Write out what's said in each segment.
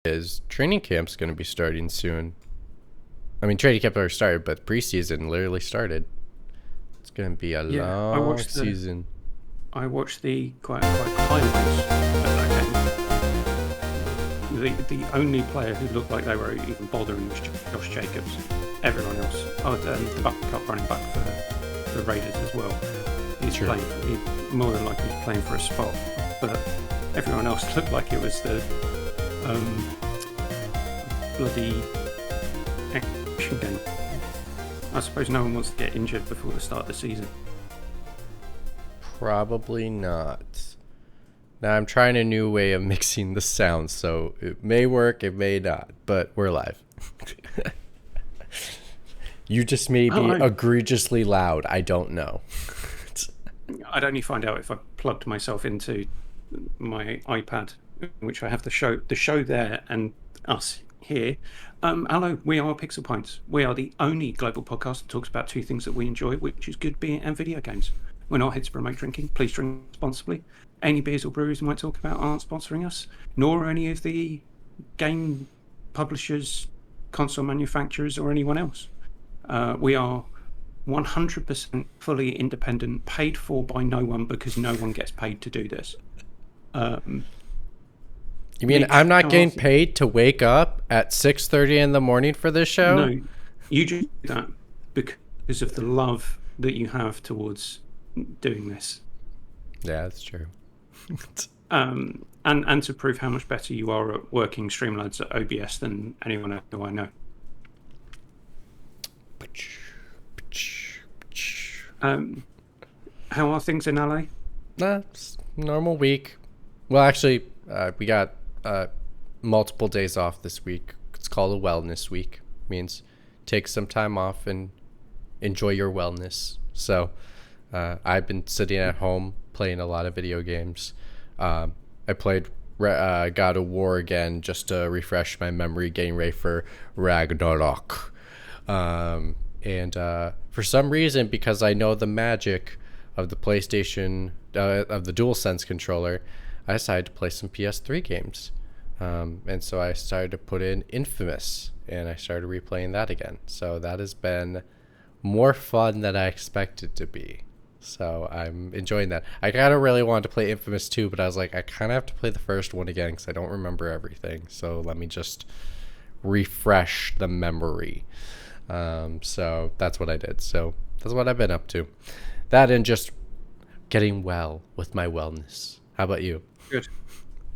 is training camp's going to be starting soon. I mean, training camp already started, but preseason literally started. It's going to be a long season. I watched the quite highlights of that game. The only player who looked like they were even bothering was Josh Jacobs. Everyone else, the backup running back for the Raiders as well. He's playing. More than likely he's playing for a spot, but everyone else looked like it was the bloody action game. I suppose no one wants to get injured before the start of the season. Probably not. Now I'm trying a new way of mixing the sounds, so it may work, it may not, but we're live. You just may be egregiously loud. I don't know. I'd only find out if I plugged myself into my iPad, which I have the show there and us here. Hello, we are Pixel Pints. We are the only global podcast that talks about two things that we enjoy, which is good beer and video games. We're not here to promote drinking. Please drink responsibly. Any beers or breweries we might talk about aren't sponsoring us, nor any of the game publishers, console manufacturers, or anyone else. We are 100% fully independent, paid for by no one because no one gets paid to do this. You mean I'm not getting paid to wake up at 6:30 in the morning for this show? No, you do that because of the love that you have towards doing this. Yeah, that's true. And to prove how much better you are at working Streamlabs at OBS than anyone else who I know. How are things in LA? It's normal week. Well, actually, we got multiple days off this week. It's called a wellness week. It means take some time off and enjoy your wellness. So I've been sitting at home playing a lot of video games. I played God of War again just to refresh my memory, getting ready for Ragnarok. And for some reason, because I know the magic of the PlayStation, of the DualSense controller, I decided to play some PS3 games. And so I started to put in Infamous, and I started replaying that again. So that has been more fun than I expected to be. So I'm enjoying that. I kind of really wanted to play Infamous 2, but I was like, I kind of have to play the first one again because I don't remember everything. So let me just refresh the memory. So that's what I did. So that's what I've been up to. That and just getting well with my wellness. How about you? Good.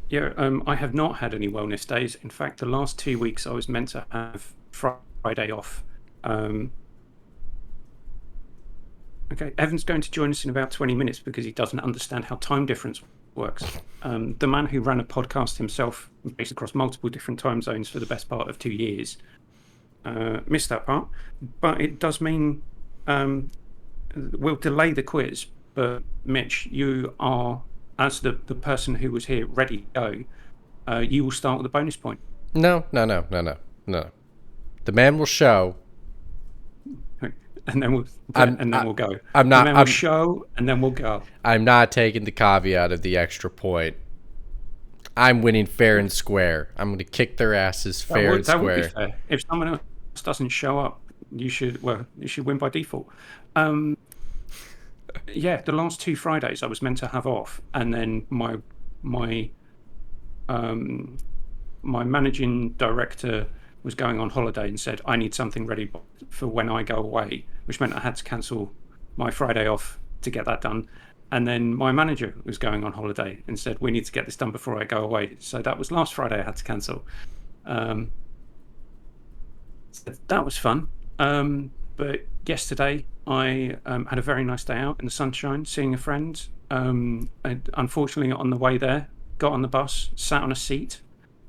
Yeah, I have not had any wellness days. In fact, the last 2 weeks I was meant to have Friday off. Okay, Evan's going to join us in about 20 minutes because he doesn't understand how time difference works. The man who ran a podcast himself based across multiple different time zones for the best part of 2 years missed that part. But it does mean we'll delay the quiz. But Mitch, you are, as the person who was here ready to go, you will start with a bonus point. No. The man will show. And then we'll go. I'm not. We'll show, and then we'll go. I'm not taking the caveat of the extra point. I'm winning fair and square. I'm going to kick their asses fair and square. That would be fair. If someone else doesn't show up, you should win by default. Yeah, the last 2 Fridays I was meant to have off, and then my managing director was going on holiday and said, I need something ready for when I go away, which meant I had to cancel my Friday off to get that done. And then my manager was going on holiday and said, we need to get this done before I go away. So that was last Friday I had to cancel. So that was fun. But yesterday I had a very nice day out in the sunshine, seeing a friend. And unfortunately, on the way there, got on the bus, sat on a seat,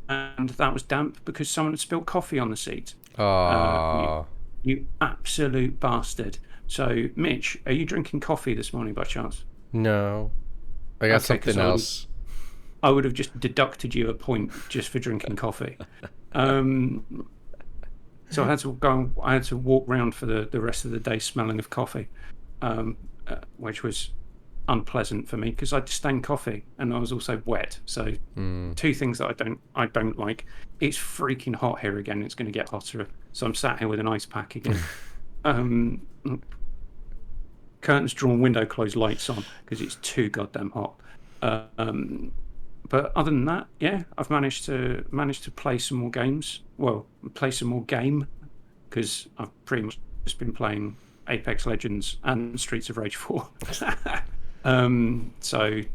and that was damp because someone had spilled coffee on the seat. You absolute bastard. So, Mitch, are you drinking coffee this morning by chance? No. I got something else. I would have just deducted you a point just for drinking coffee. So I had to walk around for the rest of the day smelling of coffee, which was unpleasant for me because I disdain coffee and I was also wet. So two things that I don't like. It's freaking hot here again. It's going to get hotter. So I'm sat here with an ice pack again. Curtains drawn, window closed, lights on because it's too goddamn hot. But other than that, yeah, I've managed to play some more games. Well, play some more game because I've pretty much just been playing Apex Legends and Streets of Rage 4. So you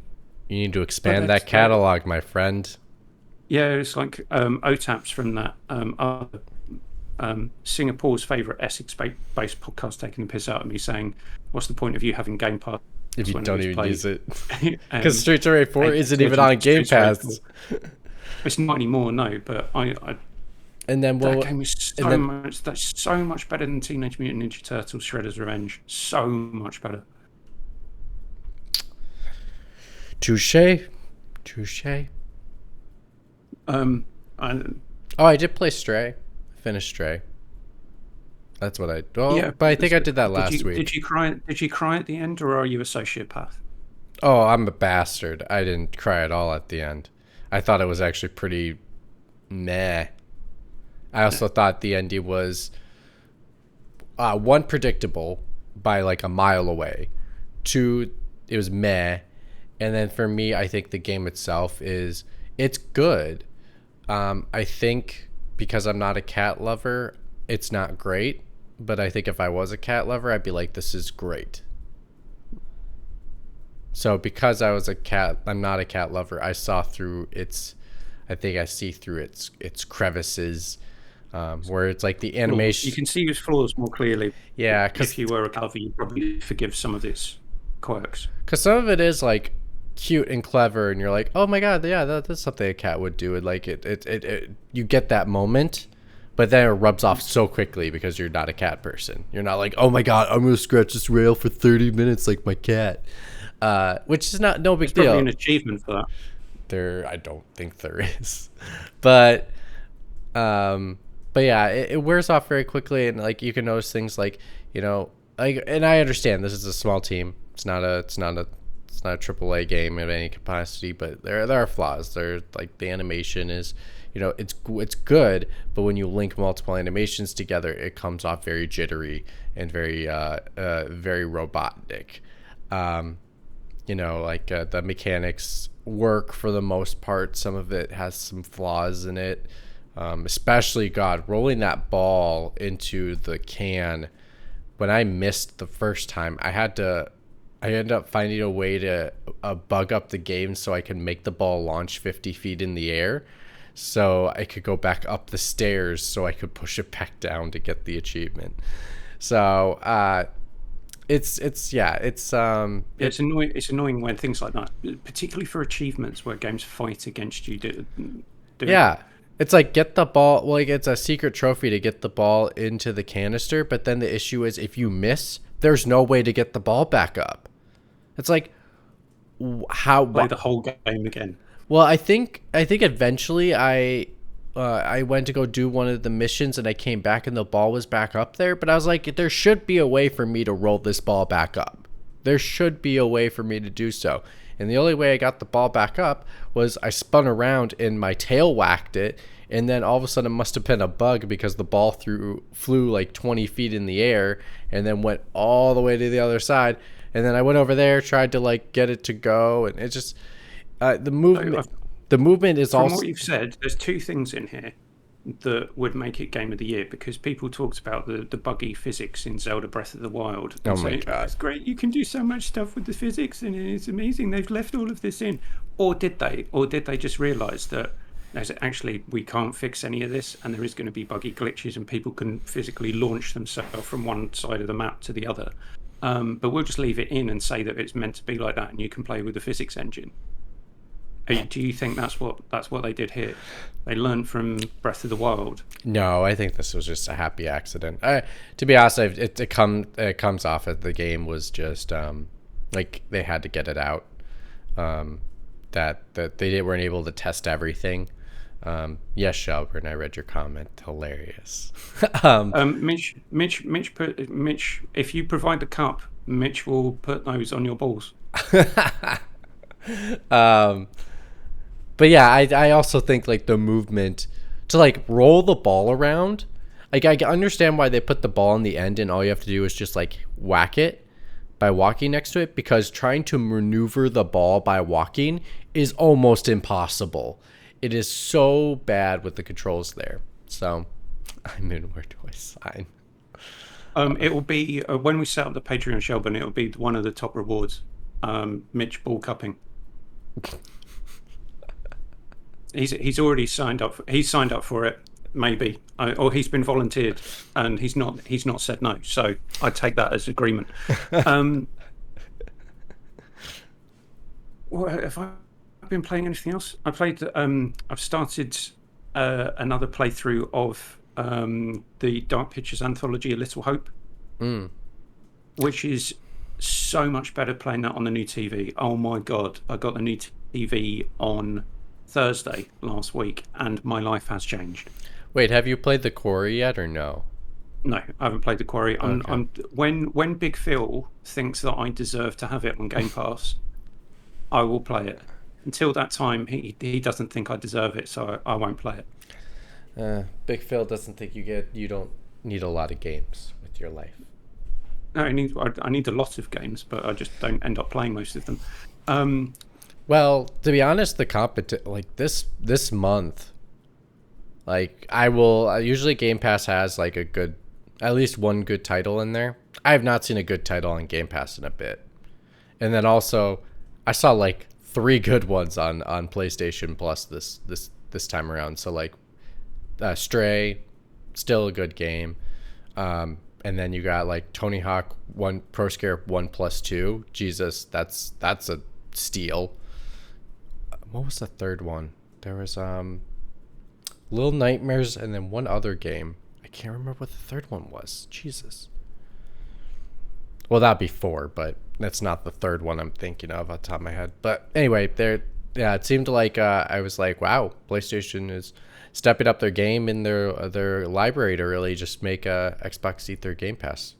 need to expand that catalog, my friend. Yeah, it's like OTAPs from that Singapore's favourite Essex-based podcast taking the piss out of me, saying, "What's the point of you having Game Pass if you don't even use it?" Because Streets of Rage 4 isn't even on Game Pass. It's not anymore, no. But I and then that game is that's so much better than Teenage Mutant Ninja Turtles: Shredder's Revenge. So much better. Touche. I did play Stray. Finished Stray. That's what I. Oh, yeah, but I think I did that last week. Did you cry? Did you cry at the end, or are you a sociopath? Oh, I'm a bastard. I didn't cry at all at the end. I thought it was actually pretty meh. I also thought the ending was one, predictable by like a mile away. Two, it was meh. And then for me, I think the game itself it's good. I think because I'm not a cat lover, it's not great. But I think if I was a cat lover, I'd be like, this is great. So because I'm not a cat lover, I saw through I see through its crevices, where it's like the animation. You can see its flaws more clearly. Yeah, because if you were a cat lover, you'd probably forgive some of its quirks. Because some of it is like cute and clever, and you're like, oh my god, yeah, that's something a cat would do. And like it you get that moment, but then it rubs off so quickly because you're not a cat person. You're not like, oh my god, I'm gonna scratch this rail for 30 minutes like my cat, which is no big deal. Probably an achievement for that. I don't think there is, but yeah, it wears off very quickly, and like you can notice things like, like, and I understand this is a small team. It's not a AAA game of any capacity, but there are flaws. There, like, the animation is, it's good, but when you link multiple animations together, it comes off very jittery and very very robotic. Like the mechanics work for the most part. Some of it has some flaws in it, especially rolling that ball into the can. When I missed the first time, I ended up finding a way to bug up the game so I could make the ball launch 50 feet in the air, so I could go back up the stairs so I could push it back down to get the achievement. So it's annoying. It's annoying when things like that, particularly for achievements where games fight against you. Yeah. It's like, get the ball. Well, like, it's a secret trophy to get the ball into the canister, but then the issue is if you miss, there's no way to get the ball back up. It's like, how play the whole game again. Well, I think eventually I went to go do one of the missions and I came back and the ball was back up there, but I was like, there should be a way for me to roll this ball back up. There should be a way for me to do so. And the only way I got the ball back up was I spun around and my tail whacked it, and then all of a sudden it must have been a bug because the ball flew like 20 feet in the air and then went all the way to the other side. And then I went over there, tried to like get it to go, and it just the movement is also. From what you've said, there's two things in here that would make it Game of the Year, because people talked about the buggy physics in Zelda Breath of the Wild. Oh my god, it's great! You can do so much stuff with the physics, and it's amazing. They've left all of this in, or did they? Or did they just realise that actually we can't fix any of this, and there is going to be buggy glitches, and people can physically launch themselves from one side of the map to the other? But we'll just leave it in and say that it's meant to be like that, and you can play with the physics engine. Do you think that's what they did here? They learned from Breath of the Wild. No, I think this was just a happy accident. To be honest, it comes off as the game was just like they had to get it out. That they weren't able to test everything. Yes, Shelburne, I read your comment. Hilarious. Mitch, if you provide the cup, Mitch will put those on your balls. um, but yeah, I also think like the movement to like roll the ball around. Like I can understand why they put the ball in the end and all you have to do is just like whack it by walking next to it, because trying to maneuver the ball by walking is almost impossible. It is so bad with the controls there. So, I mean, where do I sign? It will be when we set up the Patreon, Shelburne. It will be one of the top rewards. Mitch ball cupping. He's already signed up. He's signed up for it, maybe, or he's been volunteered, and he's not said no. So I take that as agreement. Well, have I been playing anything else? I played. I've started another playthrough of the Dark Pictures anthology, A Little Hope, which is so much better playing that on the new TV. Oh my god, I got the new TV on Thursday last week, and my life has changed. Wait, have you played the Quarry yet or no? No, I haven't played the Quarry. Okay. When Big Phil thinks that I deserve to have it on Game Pass, I will play it. Until that time, he doesn't think I deserve it, so I won't play it. Big Phil doesn't think you don't need a lot of games with your life. No, I need a lot of games, but I just don't end up playing most of them. Well, to be honest, the like this month, like usually Game Pass has like at least one good title in there. I have not seen a good title on Game Pass in a bit. And then also I saw like 3 good ones on PlayStation Plus this time around. So like Stray, still a good game. And then you got like Tony Hawk Pro Skater 1+2. Jesus, that's a steal. What was the third one? There was Little Nightmares and then one other game. I can't remember what the third one was. Jesus. Well, that'd be 4, but that's not the third one I'm thinking of off the top of my head. But anyway, it seemed like I was like, wow, PlayStation is stepping up their game in their library to really just make Xbox eat their Game Pass.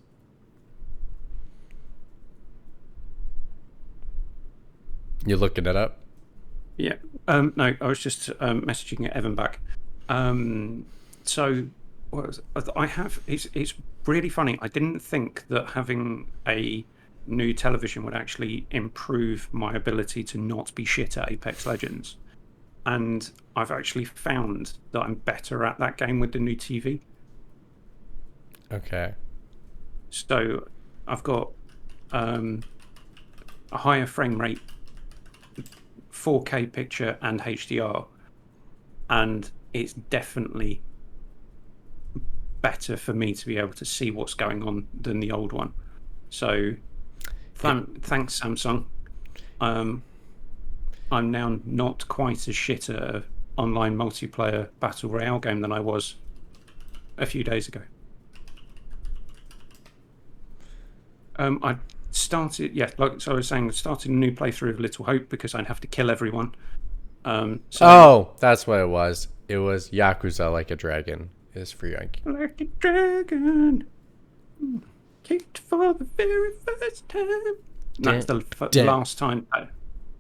You looking it up? Yeah. No, I was just messaging Evan back. So what was I have? It's really funny. I didn't think that having a new television would actually improve my ability to not be shit at Apex Legends, and I've actually found that I'm better at that game with the new TV. Okay. So I've got a higher frame rate, 4K picture and HDR, and it's definitely better for me to be able to see what's going on than the old one. So thanks, Samsung. I'm now not quite as shit at an online multiplayer battle royale game than I was a few days ago. I started, like I was saying, I started a new playthrough of Little Hope because I'd have to kill everyone. That's what it was. It was Yakuza Like a Dragon is for Yankee. Like a dragon, kicked for the very first time. That's the last time.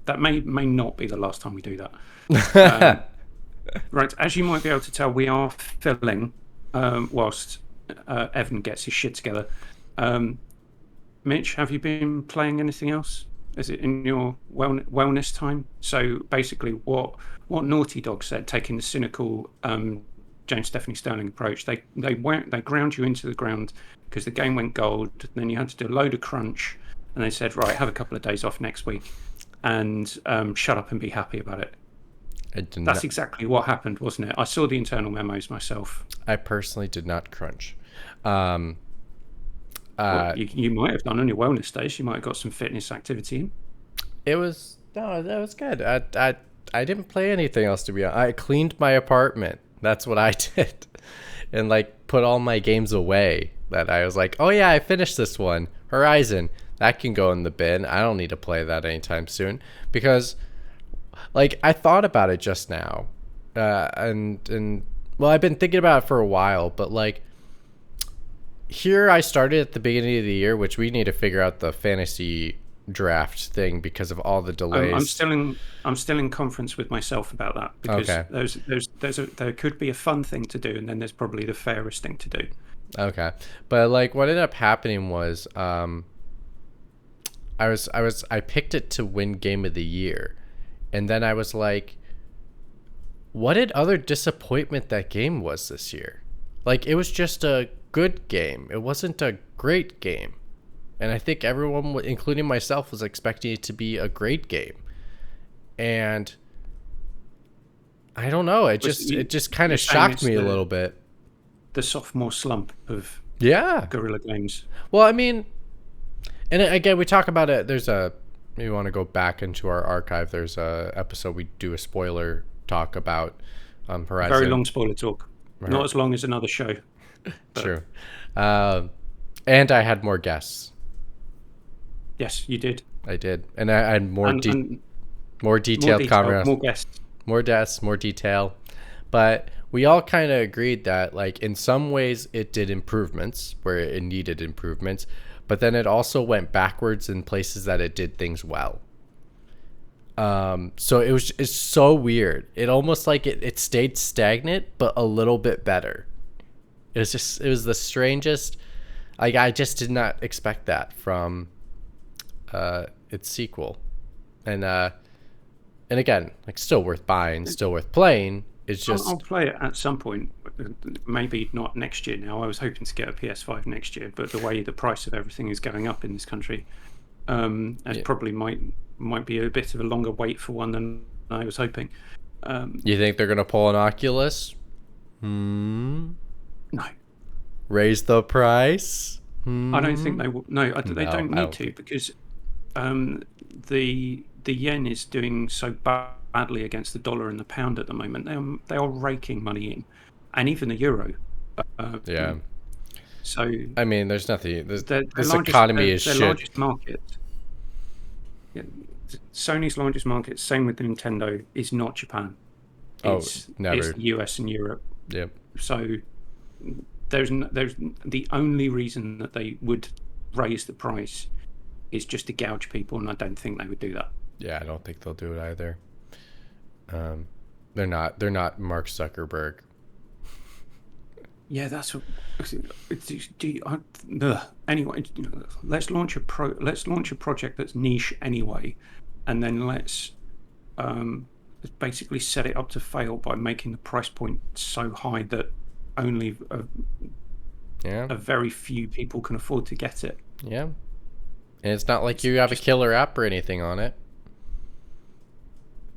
That may not be the last time we do that. Right, as you might be able to tell, we are filling whilst Evan gets his shit together. Mitch, have you been playing anything else? Is it in your wellness time? So basically, what Naughty Dog said, taking the cynical James Stephanie Sterling approach, they ground you into the ground because the game went gold. Then you had to do a load of crunch, and they said, right, have a couple of days off next week, and shut up and be happy about it. That's exactly what happened, wasn't it? I saw the internal memos myself. I personally did not crunch. Well, you might have done on your wellness days. You might have got some fitness activity in. That was good. I didn't play anything else, to be honest. I cleaned my apartment. That's what I did, and like put all my games away. That I was like, oh yeah, I finished this one, Horizon. That can go in the bin. I don't need to play that anytime soon because, like, I thought about it just now, and well, I've been thinking about it for a while, but like. Here I started at the beginning of the year, which we need to figure out the fantasy draft thing because of all the I'm delays. still in conference with myself about that, because Okay. there could be a fun thing to do, and then there's probably the fairest thing to do. Okay. But like what ended up happening was I picked it to win game of the year. And then I was like, what an other disappointment that game was this year. Like it was just a good game. It wasn't a great game. And I think everyone, including myself, was expecting it to be a great game. And I don't know. It just kind You're of saying shocked it's me a little bit. the sophomore slump of Yeah. Guerrilla Games. Well, I mean, and again, we talk about it. There's a, maybe you want to go back into our archive. There's a episode we do a spoiler talk about Horizon. Very long spoiler talk. Not as long as another show. True. And I had more guests. Yes, you did. I did. And I had more more detailed comments. more guests. More deaths, more detail. But we all kind of agreed that, like, in some ways it did improvements where it needed improvements, but then it also went backwards in places that it did things well. So it's so weird. It almost like it stayed stagnant, but a little bit better. It was the strangest. Like, I just did not expect that from its sequel. And again, like, still worth buying, still worth playing. It's just I'll play it at some point. Maybe not next year now. I was hoping to get a PS5 next year, but the way the price of everything is going up in this country, it probably might be a bit of a longer wait for one than I was hoping. You think they're gonna pull an Oculus? No. Raise the price? I don't think they will. No, they don't need to, because the yen is doing so badly against the dollar and the pound at the moment. They are raking money in, and even the euro. Yeah. So I mean, there's nothing. This largest, economy is their shit. largest market. Yeah, Sony's largest market, same with Nintendo, is not Japan. It's the US and Europe. Yep. So there's the only reason that they would raise the price is just to gouge people, and I don't think they would do that. Yeah, I don't think they'll do it either. They're not Mark Zuckerberg. Yeah, that's what. Anyway, let's launch a project that's niche anyway, and then let's basically set it up to fail by making the price point so high that only a very few people can afford to get it. Yeah, and it's not like you have a killer app or anything on it.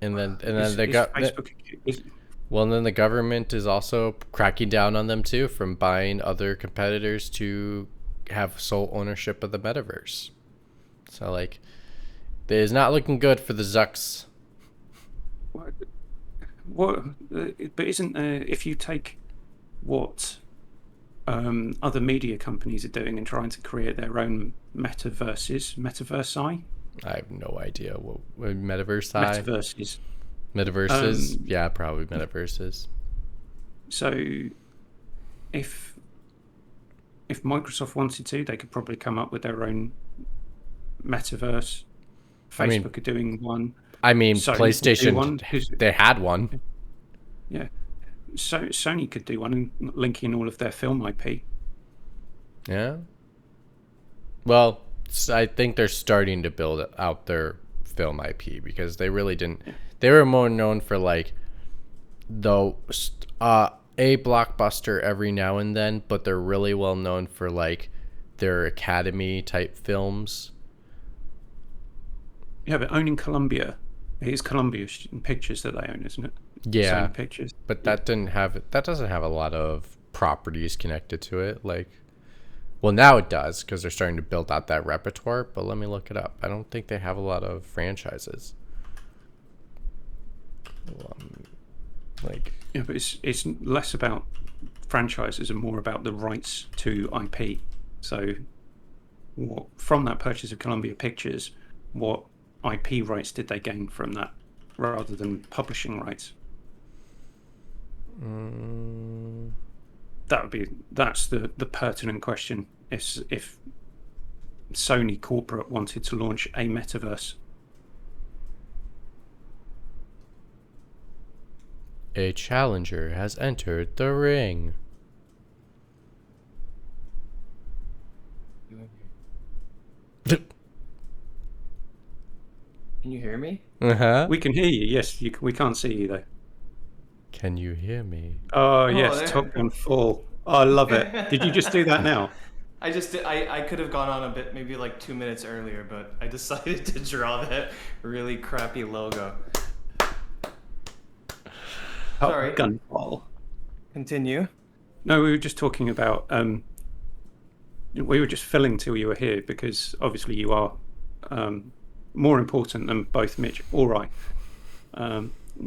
And then they got Facebook. Well, and then the government is also cracking down on them too, from buying other competitors to have sole ownership of the metaverse. So, like, it is not looking good for the Zucks. What? But isn't if you take what other media companies are doing and trying to create their own metaversi? I have no idea what metaverse. Metaverses, yeah, probably metaverses. So, if Microsoft wanted to, they could probably come up with their own metaverse. Facebook are doing one. I mean, Sony PlayStation, they had one. Yeah, so Sony could do one, linking all of their film IP. Yeah. Well, I think they're starting to build out their film IP, because they really didn't. Yeah. They were more known for, like, a blockbuster every now and then, but they're really well known for, like, their Academy type films. Yeah, but owning Columbia, it is Columbia Pictures that they own, isn't it? Yeah, Sony Pictures. But that doesn't have a lot of properties connected to it. Like, well, now it does, because they're starting to build out that repertoire. But let me look it up. I don't think they have a lot of franchises. Yeah, but it's less about franchises and more about the rights to IP. So, from that purchase of Columbia Pictures, what IP rights did they gain from that, rather than publishing rights? That's the pertinent question. If Sony corporate wanted to launch a metaverse. A challenger has entered the ring. Can you hear me? Uh-huh. We can hear you. Yes, we can't see you though. Can you hear me? Oh, Oh, yes, there. Top Gun Fall. Oh, I love it. Did you just do that now? I just did, I could have gone on a bit, maybe like 2 minutes earlier, but I decided to draw that really crappy logo. Sorry. Top Gun Fall. Continue. No, we were just talking about. We were just filling till you were here because obviously you are more important than both Mitch or I.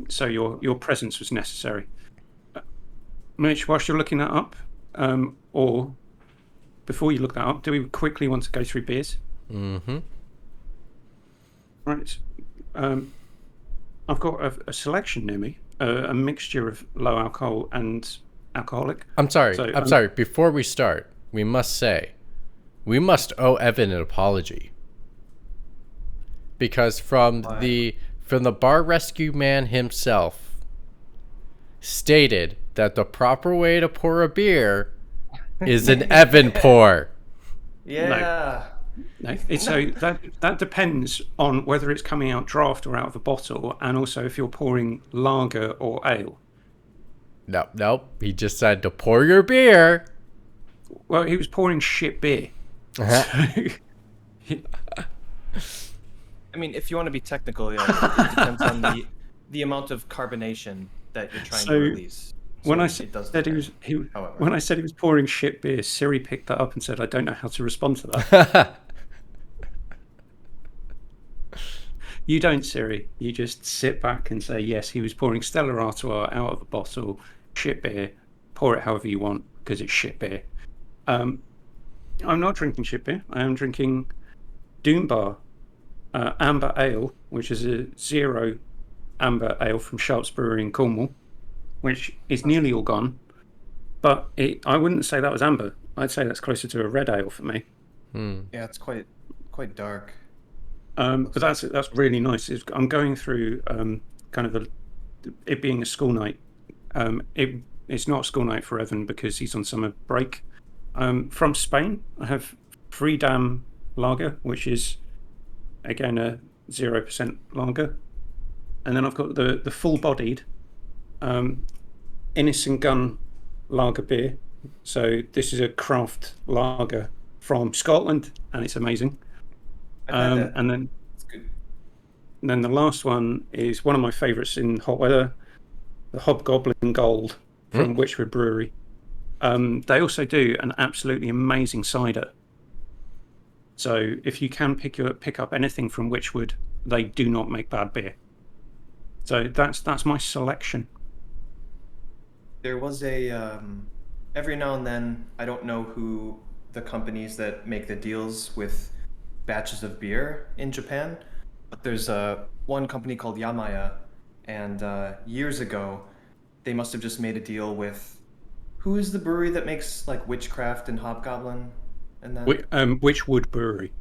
So your presence was necessary. Mitch, whilst you're looking that up, or before you look that up, do we quickly want to go through beers? Mm-hmm. Right. I've got a selection near me, a mixture of low alcohol and alcoholic. I'm sorry. So, I'm sorry. Before we start, we must owe Evan an apology. Because from the bar rescue man himself stated that the proper way to pour a beer is an Evan pour. Yeah. No, so that depends on whether it's coming out draft or out of a bottle, and also if you're pouring lager or ale. Nope. He just said to pour your beer. Well, he was pouring shit beer. I mean, if you want to be technical, yeah, it depends on the amount of carbonation that you're trying to release. So when I it does said depend, when I said he was pouring shit beer, Siri picked that up and said, "I don't know how to respond to that." You don't, Siri. You just sit back and say, "Yes, he was pouring Stella Artois out of a bottle, shit beer. Pour it however you want because it's shit beer." I'm not drinking shit beer. I am drinking Doombar Amber Ale, which is a 0 amber ale from Sharps Brewery in Cornwall, which is nearly all gone. But I wouldn't say that was amber. I'd say that's closer to a red ale for me. Yeah, it's quite dark. But that's really nice. I'm going through kind of it being a school night. It's not a school night for Evan because he's on summer break. From Spain, I have Freedom Lager, which is again a 0% lager, and then I've got the full-bodied Innocent Gun lager beer. So this is a craft lager from Scotland, and it's amazing. And then it's good. And then the last one is one of my favourites in hot weather, the Hobgoblin Gold from Witchwood Brewery. They also do an absolutely amazing cider. So if you can pick up anything from Witchwood, they do not make bad beer. So that's my selection. There was every now and then, I don't know who the companies that make the deals with batches of beer in Japan, but there's one company called Yamaya, and years ago they must have just made a deal with, who is the brewery that makes like Witchcraft and Hobgoblin and that? Witchwood Brewery.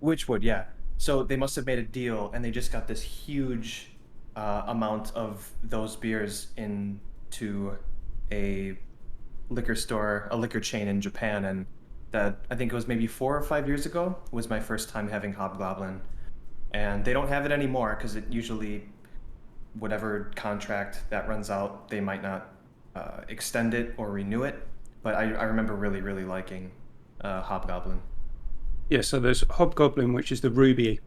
Witchwood, yeah. So they must have made a deal, and they just got this huge amount of those beers into a liquor store, a liquor chain in Japan, and that I think it was maybe 4 or 5 years ago was my first time having Hobgoblin, and they don't have it anymore because it usually, whatever contract that runs out, they might not extend it or renew it. But I remember really liking Hobgoblin. Yeah, so there's Hobgoblin, which is the ruby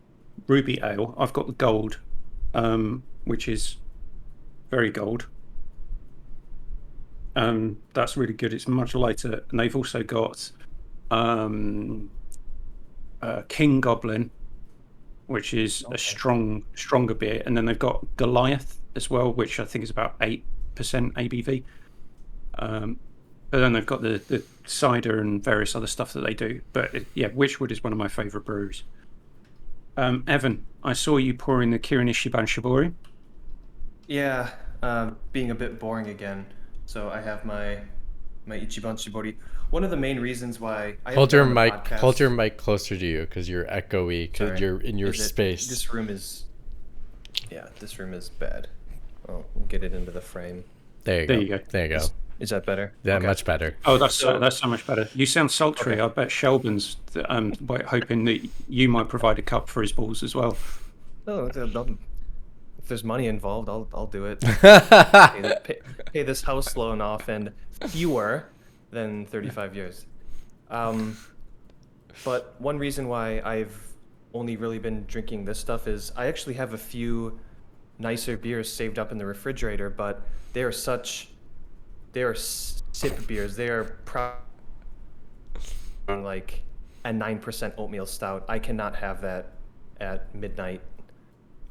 ale. I've got the gold, which is very gold. That's really good. It's much lighter, and they've also got King Goblin, which is a stronger beer, and then they've got Goliath as well, which I think is about 8% ABV. But then they've got the cider and various other stuff that they do. But yeah, Witchwood is one of my favourite breweries. Evan, I saw you pouring the Kirin Ichiban Shibori. Yeah, being a bit boring again. So I have my my Ichiban Shibori. One of the main reasons why I Hold haven't been your on the mic. podcast. Hold your mic closer to you because you're echoey. Because Sorry. you're in your Is it- space. This room is. Yeah, this room is bad. Oh, we'll get it into the frame. There you There go. you go. There you go. Is that better? Yeah, Okay. much better. Oh, that's So- so much better. You sound sultry. Okay. I bet Shelburne's hoping that you might provide a cup for his balls as well. No, if there's money involved, I'll do it. Pay this house loan off in fewer than 35 years. But one reason why I've only really been drinking this stuff is I actually have a few nicer beers saved up in the refrigerator, but they are sip beers. They are like a 9% oatmeal stout. I cannot have that at midnight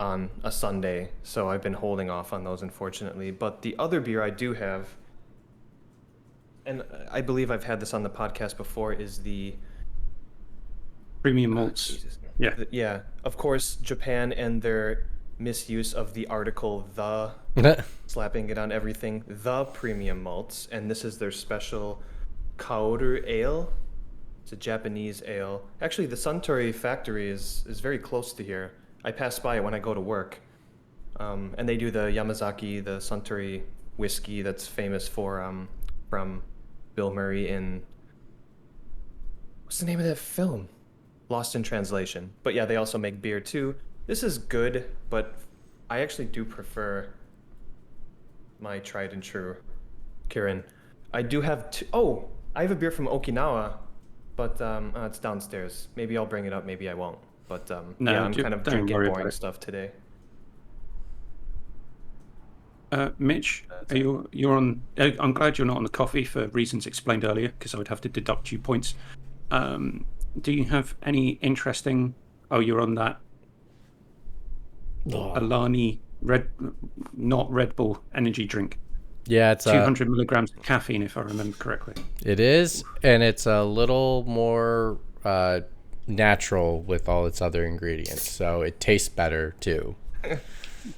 on a Sunday, so I've been holding off on those, unfortunately. But the other beer I do have, and I believe I've had this on the podcast before, is the Premium malts. Jesus. Yeah. Yeah, of course, Japan and their misuse of the article "the," slapping it on everything. The premium malts, and this is their special Kaoru ale. It's a Japanese ale. Actually, the Suntory factory is very close to here. I pass by it when I go to work. And they do the Yamazaki, the Suntory whiskey that's famous for from Bill Murray in what's the name of that film? Lost in Translation. But yeah, they also make beer too. This is good, but I actually do prefer my tried and true Kirin. I do have I have a beer from Okinawa, but it's downstairs. Maybe I'll bring it up, maybe I won't. But No, yeah, I'm kind of don't drinking worry about boring it. stuff today. Mitch, you're on. I'm glad you're not on the coffee for reasons explained earlier, because I would have to deduct you points. Do you have any interesting? Oh, you're on that Alani not Red Bull energy drink. Yeah, it's 200 milligrams of caffeine, if I remember correctly. It is, and it's a little more natural with all its other ingredients, so it tastes better too.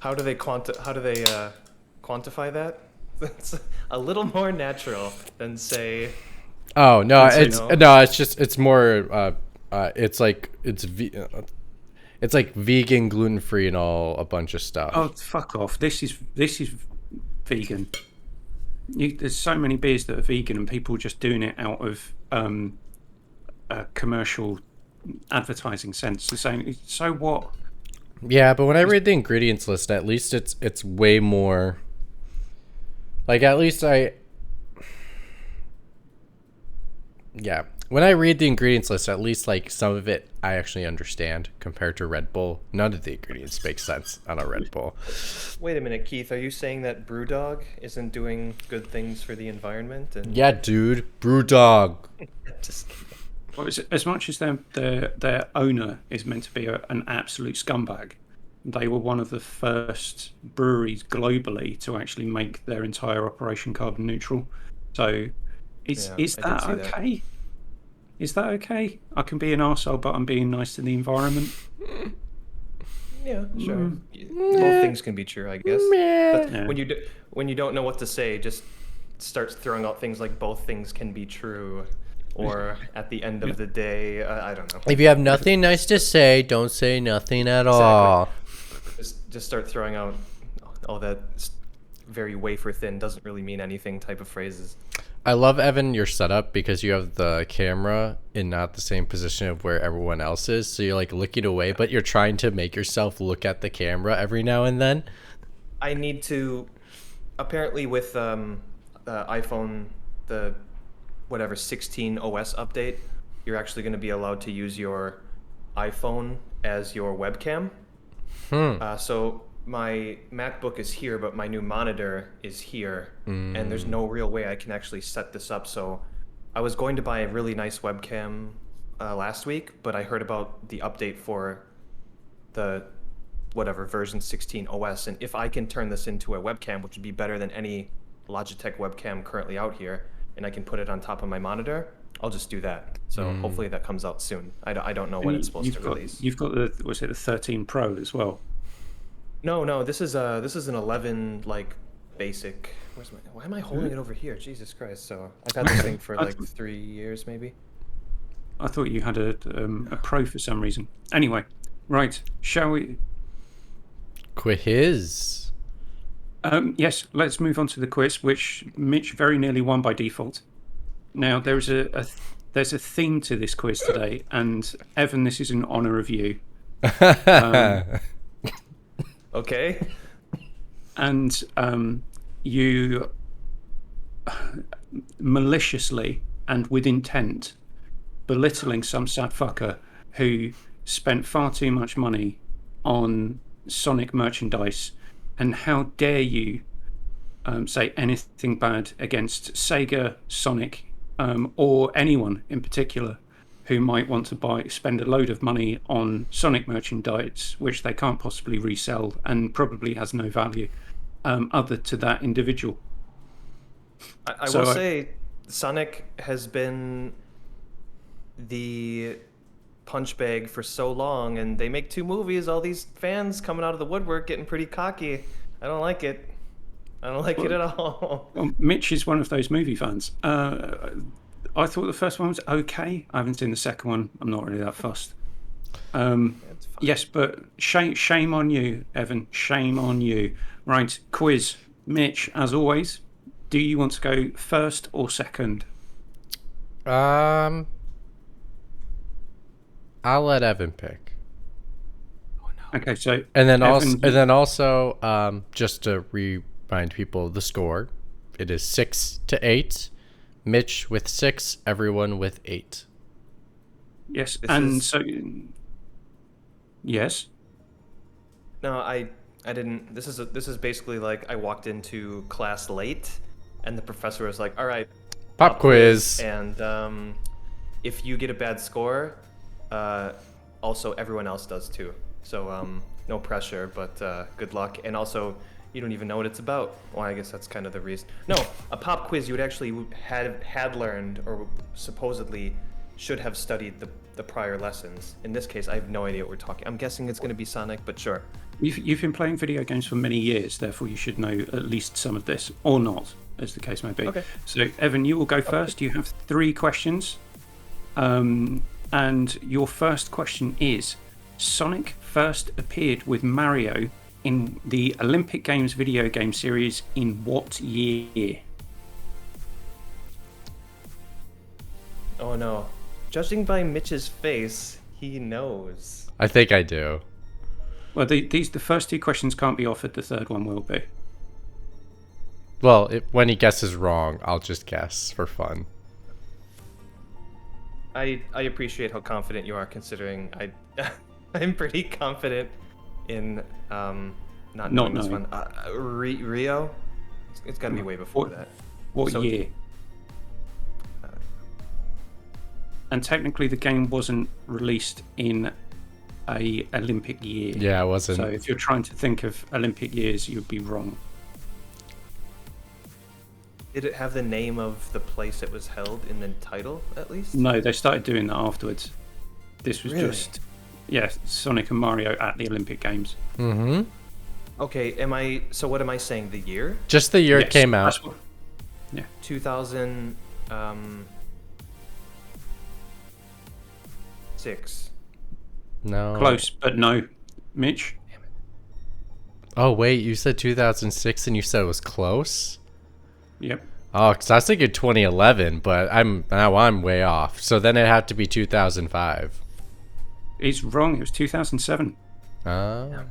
How do they quantify that? It's a little more natural than say Oh no, I'd say it's no. no, it's just it's more it's like it's like vegan, gluten free, and all a bunch of stuff. Oh, fuck off! This is vegan. There's so many beers that are vegan, and people just doing it out of a commercial advertising sense. They're saying, so what? Yeah, but when I read the ingredients list, at least it's way more. Like at least yeah. When I read the ingredients list, at least like some of it I actually understand compared to Red Bull. None of the ingredients make sense on a Red Bull. Wait a minute, Keith. Are you saying that BrewDog isn't doing good things for the environment? And Yeah, dude. Brewdog. just kidding. Well, as much as their owner is meant to be an absolute scumbag, they were one of the first breweries globally to actually make their entire operation carbon neutral. So, is Yeah, I is did that see that. okay? Is that okay? I can be an arsehole, but I'm being nice to the environment. Yeah, sure. Both things can be true, I guess. But Yeah. when you don't know what to say, just start throwing out things like both things can be true, or at the end of the day, I don't know. If you have nothing nice to say, don't say nothing at all. Just start throwing out all that very wafer thin doesn't really mean anything type of phrases. I love, Evan, your setup because you have the camera in not the same position of where everyone else is. So you're like looking away, but you're trying to make yourself look at the camera every now and then. I need to, apparently with the iPhone, the whatever 16 OS update, you're actually going to be allowed to use your iPhone as your webcam. So my MacBook is here, but my new monitor is here, and there's no real way I can actually set this up. So I was going to buy a really nice webcam last week, but I heard about the update for the whatever version 16 OS, and if I can turn this into a webcam, which would be better than any Logitech webcam currently out here, and I can put it on top of my monitor, I'll just do that. So hopefully that comes out soon. I don't know when it's supposed to release. You've got the was it the 13 Pro as well? No, this is an 11 like basic Why am I holding it over here? Jesus Christ! So I've had this thing for like 3 years, maybe. I thought you had a pro for some reason. Anyway, right, shall we? Quiz. Yes, let's move on to the quiz, which Mitch very nearly won by default. Now, there's a theme to this quiz today, and Evan, this is in honour of you. Okay. And you maliciously and with intent belittling some sad fucker who spent far too much money on Sonic merchandise, and how dare you say anything bad against Sega, Sonic, or anyone in particular who might want to spend a load of money on Sonic merchandise which they can't possibly resell and probably has no value other to that individual. I will say Sonic has been the punch bag for so long, and they make 2 movies, all these fans coming out of the woodwork getting pretty cocky. I don't like it. I don't like it at all. Well, Mitch is one of those movie fans. I thought the first one was okay. I haven't seen the second one. I'm not really that fussed. Yes, but shame on you, Evan. Shame on you. Right, quiz. Mitch, as always, do you want to go first or second? I'll let Evan pick. Oh no. Okay, so And then Evan, also, just to remind people of the score, it is 6-8. Mitch with 6, everyone with 8. yes, yes. No, I didn't. This is basically like I walked into class late, and the professor was like, "All right, Pop quiz. and if you get a bad score, also everyone else does too. So no pressure, but good luck. And also, you don't even know what it's about. Well, I guess that's kind of the reason. No, a pop quiz you would actually had learned or supposedly should have studied the prior lessons. In this case, I have no idea what we're talking. I'm guessing it's going to be Sonic, but sure. You've been playing video games for many years, therefore you should know at least some of this, or not, as the case may be. Okay. So, Evan, you will go first. You have 3 questions. And your first question is, Sonic first appeared with Mario in the Olympic Games video game series in what year? Oh no. Judging by Mitch's face, he knows. I think I do. Well, the first 2 questions can't be offered. The third one will be. Well, when he guesses wrong, I'll just guess for fun. I appreciate how confident you are, considering I'm pretty confident in not knowing this one. Rio? It's got to be way before that. What year? And technically, the game wasn't released in a Olympic year. Yeah, it wasn't. So if you're trying to think of Olympic years, you'd be wrong. Did it have the name of the place it was held in the title, at least? No, they started doing that afterwards. This was Really? just, yeah, Sonic and Mario at the Olympic Games. Mm-hmm. Okay, so what am I saying? The year? Just the year it came out. That's what, yeah. 2006. No. Close, but no. Mitch? Oh, wait, you said 2006 and you said it was close? Yep. Oh, because I was thinking 2011, but I'm way off. So then it had to be 2005. He's wrong. It was 2007. I'm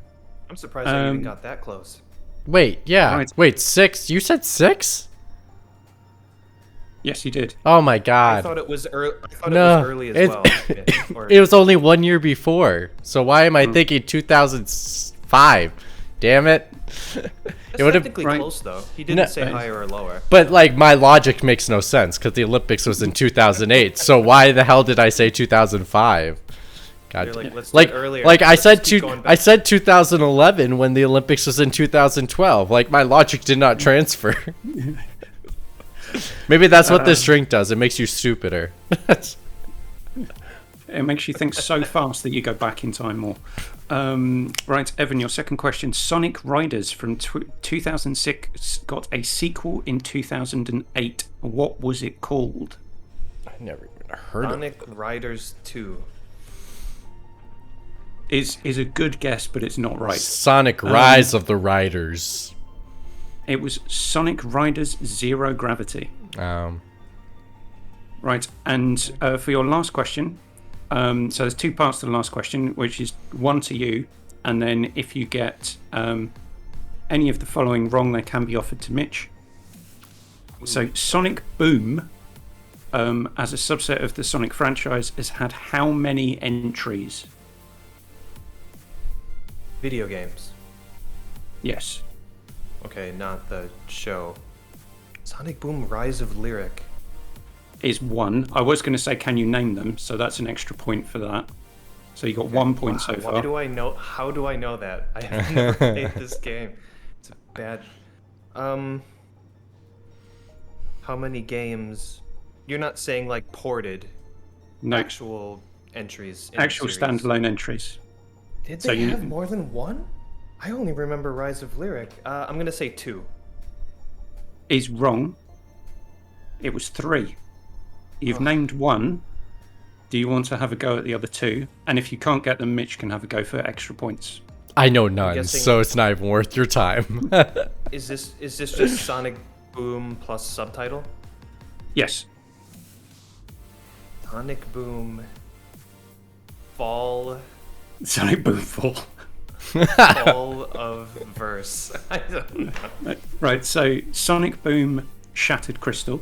surprised I even got that close. Wait, yeah. Right. Wait, 6? You said 6? Yes, he did. Oh my I god. thought it was early. I thought No, it was early as well. Yeah, or- It was only 1 year before. So why am I thinking 2005? Damn it. It's It would have, technically close though. He didn't say higher or lower. but like my logic makes no sense because the Olympics was in 2008. So why the hell did I say 2005? God, You're like, let's do it earlier. like I Let's said keep going back. I said 2011 when the Olympics was in 2012. Like my logic did not transfer. Maybe that's what this drink does. It makes you stupider. It makes you think so fast that you go back in time more. Right, Evan, your second question. Sonic Riders from 2006 got a sequel in 2008. What was it called? I never even heard of it. Sonic Riders 2. Is a good guess, but it's not right. Sonic Rise of the Riders. It was Sonic Riders Zero Gravity. Right, and for your last question, so there's two parts to the last question, which is one to you, and then if you get any of the following wrong, they can be offered to Mitch. So Sonic Boom, as a subset of the Sonic franchise, has had how many entries? Video games. Yes. Okay, not the show. Sonic Boom Rise of Lyric. Is one. I was going to say, can you name them? So that's an extra point for that. So you got 1 point so far. Why do I know? How do I know that? I have never played this game. It's a bad. How many games? You're not saying like ported. No. Actual entries. In Actual the series. standalone entries. Did So they you- have more than one? I only remember Rise of Lyric. I'm gonna say 2. Is wrong. It was 3. You've named one. Do you want to have a go at the other 2? And if you can't get them, Mitch can have a go for extra points. I know none, guessing- so it's not even worth your time. Is this just Sonic Boom plus subtitle? Yes. Sonic Boom. Fall. Sonic Boom Fall. Fall of verse. I don't know. Right, so Sonic Boom Shattered Crystal.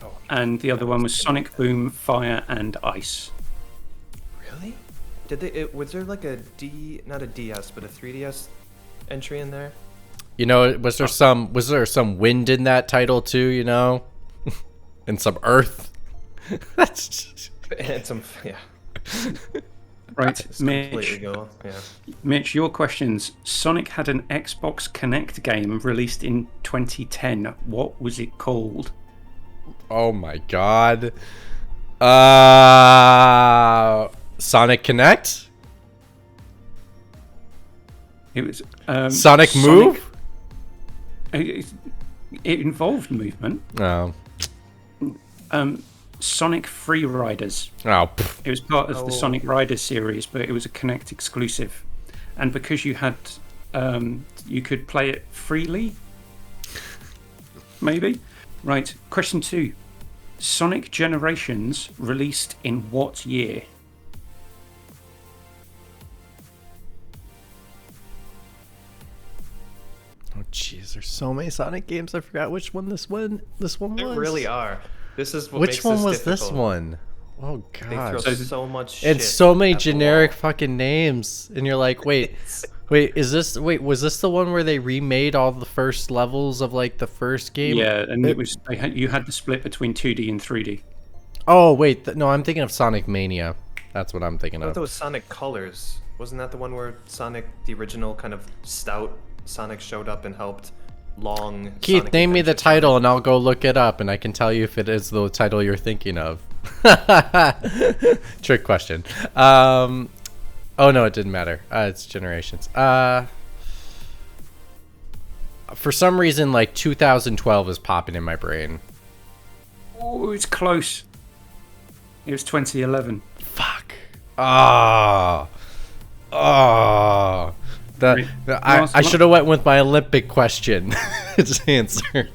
Oh, And the other one was Sonic Boom Fire and Ice. really? Did they? Was there like a not a DS, but a 3DS entry in there? You know, was there some wind in that title too? You know, and some earth. That's just... And some, yeah. Right, It's completely Mitch. go. Yeah. Mitch, your questions. Sonic had an Xbox Connect game released in 2010. What was it called? Oh my god. Sonic Connect? It was Sonic Move? It involved movement. Oh. Sonic Free Riders. Oh. Pff. It was part of the Oh. Sonic Riders series, but it was a Connect exclusive. And because you had, you could play it freely. Maybe. Right. Question 2. Sonic Generations released in what year? Oh jeez, there's so many Sonic games. I forgot which one this one was. There really are. This is what Which makes one this was this difficult. one? Oh They throw god. so much shit. And so many at the generic wall. fucking names, and you're like, wait, was this the one where they remade all the first levels of like the first game? Yeah, and it was you had the split between 2D and 3D. Oh wait, no, I'm thinking of Sonic Mania. That's what I'm thinking I thought of. that was Sonic Colors. Wasn't that the one where Sonic, the original kind of stout Sonic, showed up and helped long? Keith, Sonic name me the Adventure title, Sonic? and I'll go look it up, and I can tell you if it is the title you're thinking of. Trick question. Oh no, it didn't matter. It's Generations. For some reason, like 2012 is popping in my brain. Oh, it's close. It was 2011. Fuck. Ah. Ah. Right. I should have went with my Olympic question. Its answer.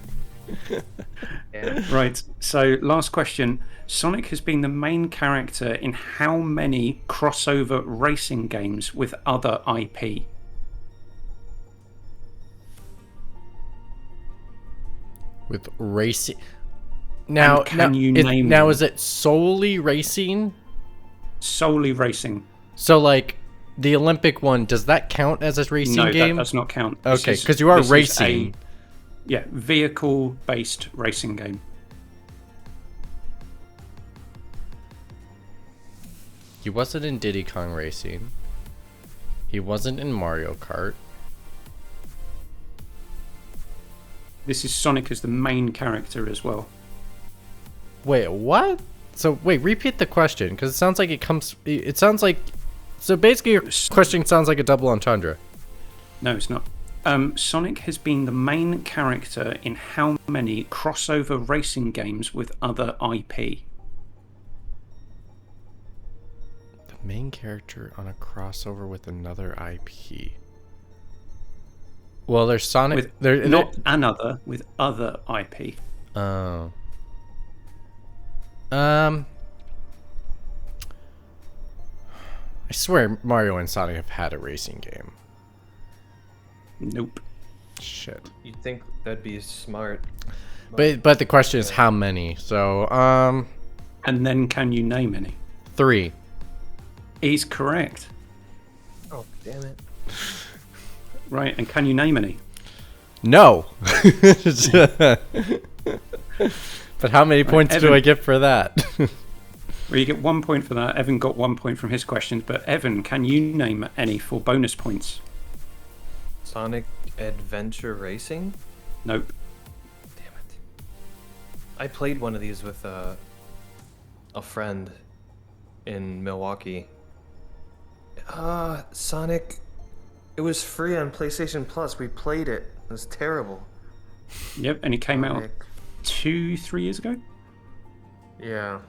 Yeah. Right, so last question. Sonic has been the main character in how many crossover racing games with other IP? With racing. Now, And can you name now them? is it solely racing? Solely racing. So like the Olympic one, does that count as a racing No, game? that does not count. This Okay, is- because you are this is racing. Yeah, vehicle-based racing game. He wasn't in Diddy Kong Racing. He wasn't in Mario Kart. This is Sonic as the main character as well. Wait, what? So wait, repeat the question because it sounds like it comes. It sounds like. So basically, your question sounds like a double entendre. No, it's not. Sonic has been the main character in how many crossover racing games with other IP? The main character on a crossover with another IP. Well, there's Sonic. Not another, with other IP. Oh. I swear Mario and Sonic have had a racing game. Nope. Shit. You'd think that'd be smart. But the question is how many? So, And then can you name any? 3. Is correct. Oh, damn it. Right, and can you name any? No. But how many points do Evan. I get for that? Well, you get 1 point for that. Evan got 1 point from his questions, but Evan, can you name any for bonus points? Sonic Adventure Racing? Nope. Damn it. I played one of these with a friend in Milwaukee. Sonic. It was free on PlayStation Plus. We played it. It was terrible. Yep, and it came out Sonic. 2-3 years ago. Yeah.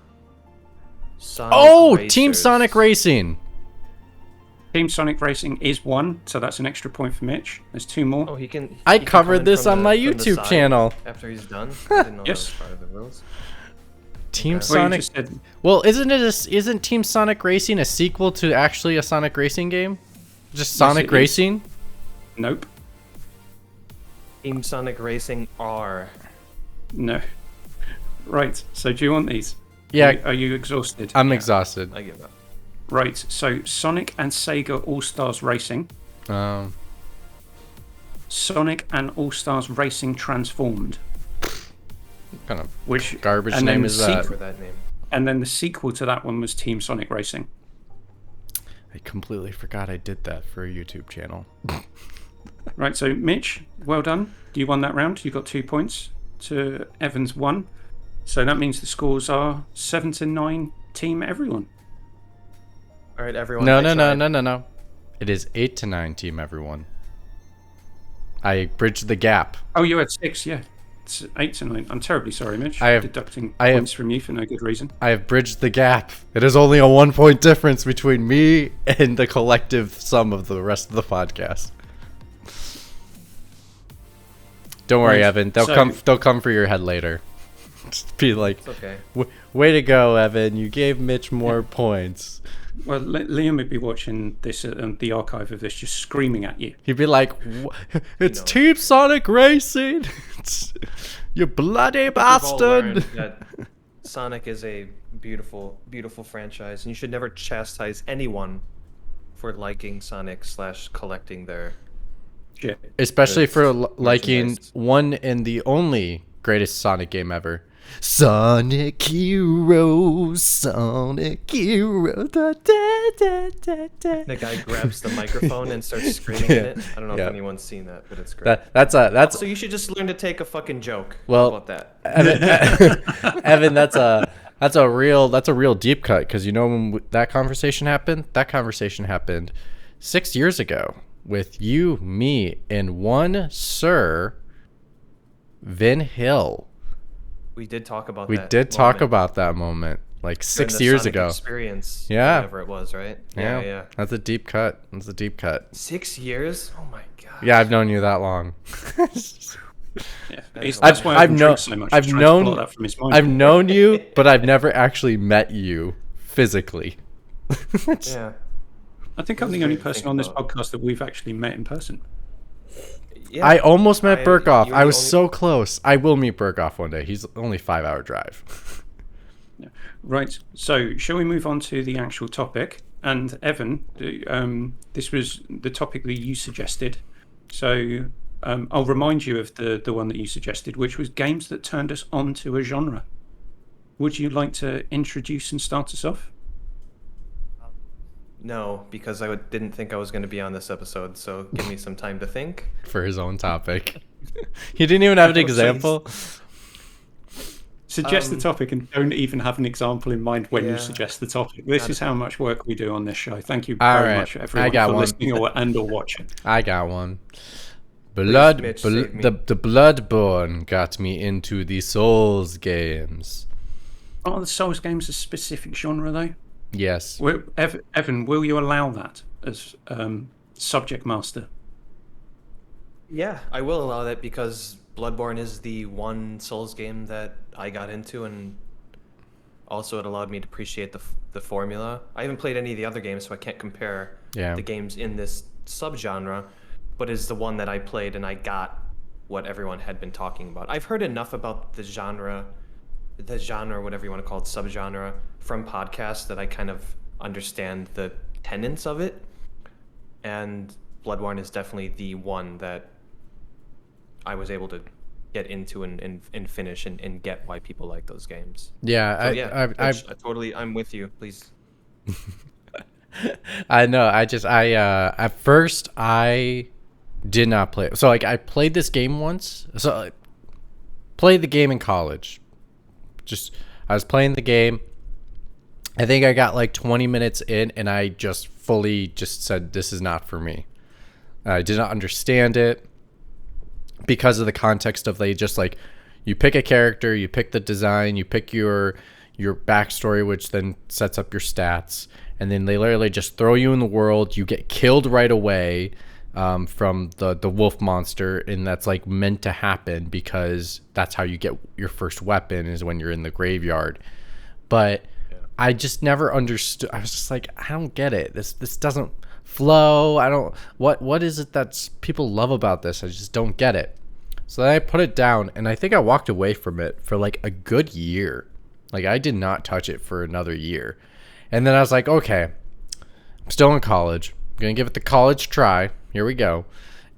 Sonic Oh, Team Racers. Sonic Racing. Team Sonic Racing is 1, so that's an extra point for Mitch. There's 2 more. Oh, he can. I he can covered come in this from on the- my from the YouTube side channel. After he's done. I didn't know Yes. that was part of the rules. Team Okay. Well, you Sonic. just said, Well, isn't Team Sonic Racing a sequel to actually a Sonic Racing game? Just Sonic it is. Racing? nope. Team Sonic Racing R. No. Right, so do you want these? Yeah, Are you exhausted? I'm exhausted. I give up. Right, so Sonic and Sega All-Stars Racing, Sonic and All-Stars Racing Transformed, Kind of which garbage and then name the is that? For that name. And then the sequel to that one was Team Sonic Racing. I completely forgot I did that for a YouTube channel. Right, so Mitch, well done. You won that round. You got 2 points to Evan's 1. So that means the scores are 7-9 Team Everyone. All right, everyone. No, I no, no, tried. no, no, no. It is 8-9 Team Everyone. I bridged the gap. Oh, you had 6, yeah. It's 8-9. I'm terribly sorry, Mitch. I have- deducting I have- points from you for no good reason. I have bridged the gap. It is only a 1-point difference between me and the collective sum of the rest of the podcast. Don't worry, Right, Evan. They'll so- come for your head later. Just be like, It's okay. way to go, Evan. You gave Mitch more points. Well, Liam would be watching this, the archive of this, just screaming at you. He'd be like, it's know. Team Sonic Racing. You bloody We've all learned bastard. that Sonic is a beautiful, beautiful franchise, and you should never chastise anyone for liking Sonic / collecting their. Shit. Especially It's for liking merchandise. one and the only greatest Sonic game ever. Sonic Heroes, Sonic Heroes. Da, da, da, da, da. The guy grabs the microphone and starts screaming in it. I don't know Yeah. if anyone's seen that, but it's great. That's So you should just learn to take a fucking joke. Well- How about that? Evan, Evan, that's a real deep cut because you know when that conversation happened? That conversation happened 6 years ago with you, me, and one Sir Vin Hill. We did talk about We that. did talk moment about that moment like during 6 the years Sonic ago. Experience. Yeah. Whatever it was, right? Yeah. That's a deep cut. That's a deep cut. 6 years? Oh my god. Yeah, I've known you that long. Yeah. That's That's why I've Evan known- drinks so much. I've He's trying to known- blot that from his mind. I've known you, but I've never actually met you physically. Yeah. I think I'm That's the only great to person think on this about. podcast that we've actually met in person. Yeah. I almost met Burkoff. you're I the was only- so close. I will meet Burkoff one day. He's only 5-hour drive. Right. So, shall we move on to the actual topic? And Evan, this was the topic that you suggested. So, I'll remind you of the one that you suggested, which was games that turned us on to a genre. Would you like to introduce and start us off? No, because didn't think I was going to be on this episode, so give me some time to think. For his own topic. He didn't even have an Oh, example. Suggest the topic and don't even have an example in mind when you Yeah. suggest the topic. This is how much work we do on this show. Thank you All very right, much, everyone, I got for one. listening or watching. I got one. Mitch, save me. The Bloodborne got me into the Souls games. Are the Souls games a specific genre, though? Yes. Evan, will you allow that as subject master? Yeah, I will allow that because Bloodborne is the one Souls game that I got into, and also it allowed me to appreciate the formula. I haven't played any of the other games, so I can't compare the games in this subgenre, but is the one that I played and I got what everyone had been talking about. I've heard enough about the genre, whatever you want to call it, subgenre, from podcasts that I kind of understand the tenets of it. And Bloodborne is definitely the one that I was able to get into and finish and get why people like those games. Yeah, So I'm with you. Please. I know. At first I did not play. So like I played this game once. So I played the game in college. I was playing the game. I think I got like 20 minutes in and I just fully said, this is not for me. I did not understand it because of the context of you pick a character, you pick the design, you pick your backstory, which then sets up your stats. And then they literally just throw you in the world. You get killed right away from the wolf monster. And that's like meant to happen because that's how you get your first weapon is when you're in the graveyard. But I just never understood. I was just like, I don't get it. This doesn't flow. What is it that people love about this? I just don't get it. So then I put it down and I think I walked away from it for like a good year. Like I did not touch it for another year. And then I was like, okay, I'm still in college. I'm going to give it the college try. Here we go.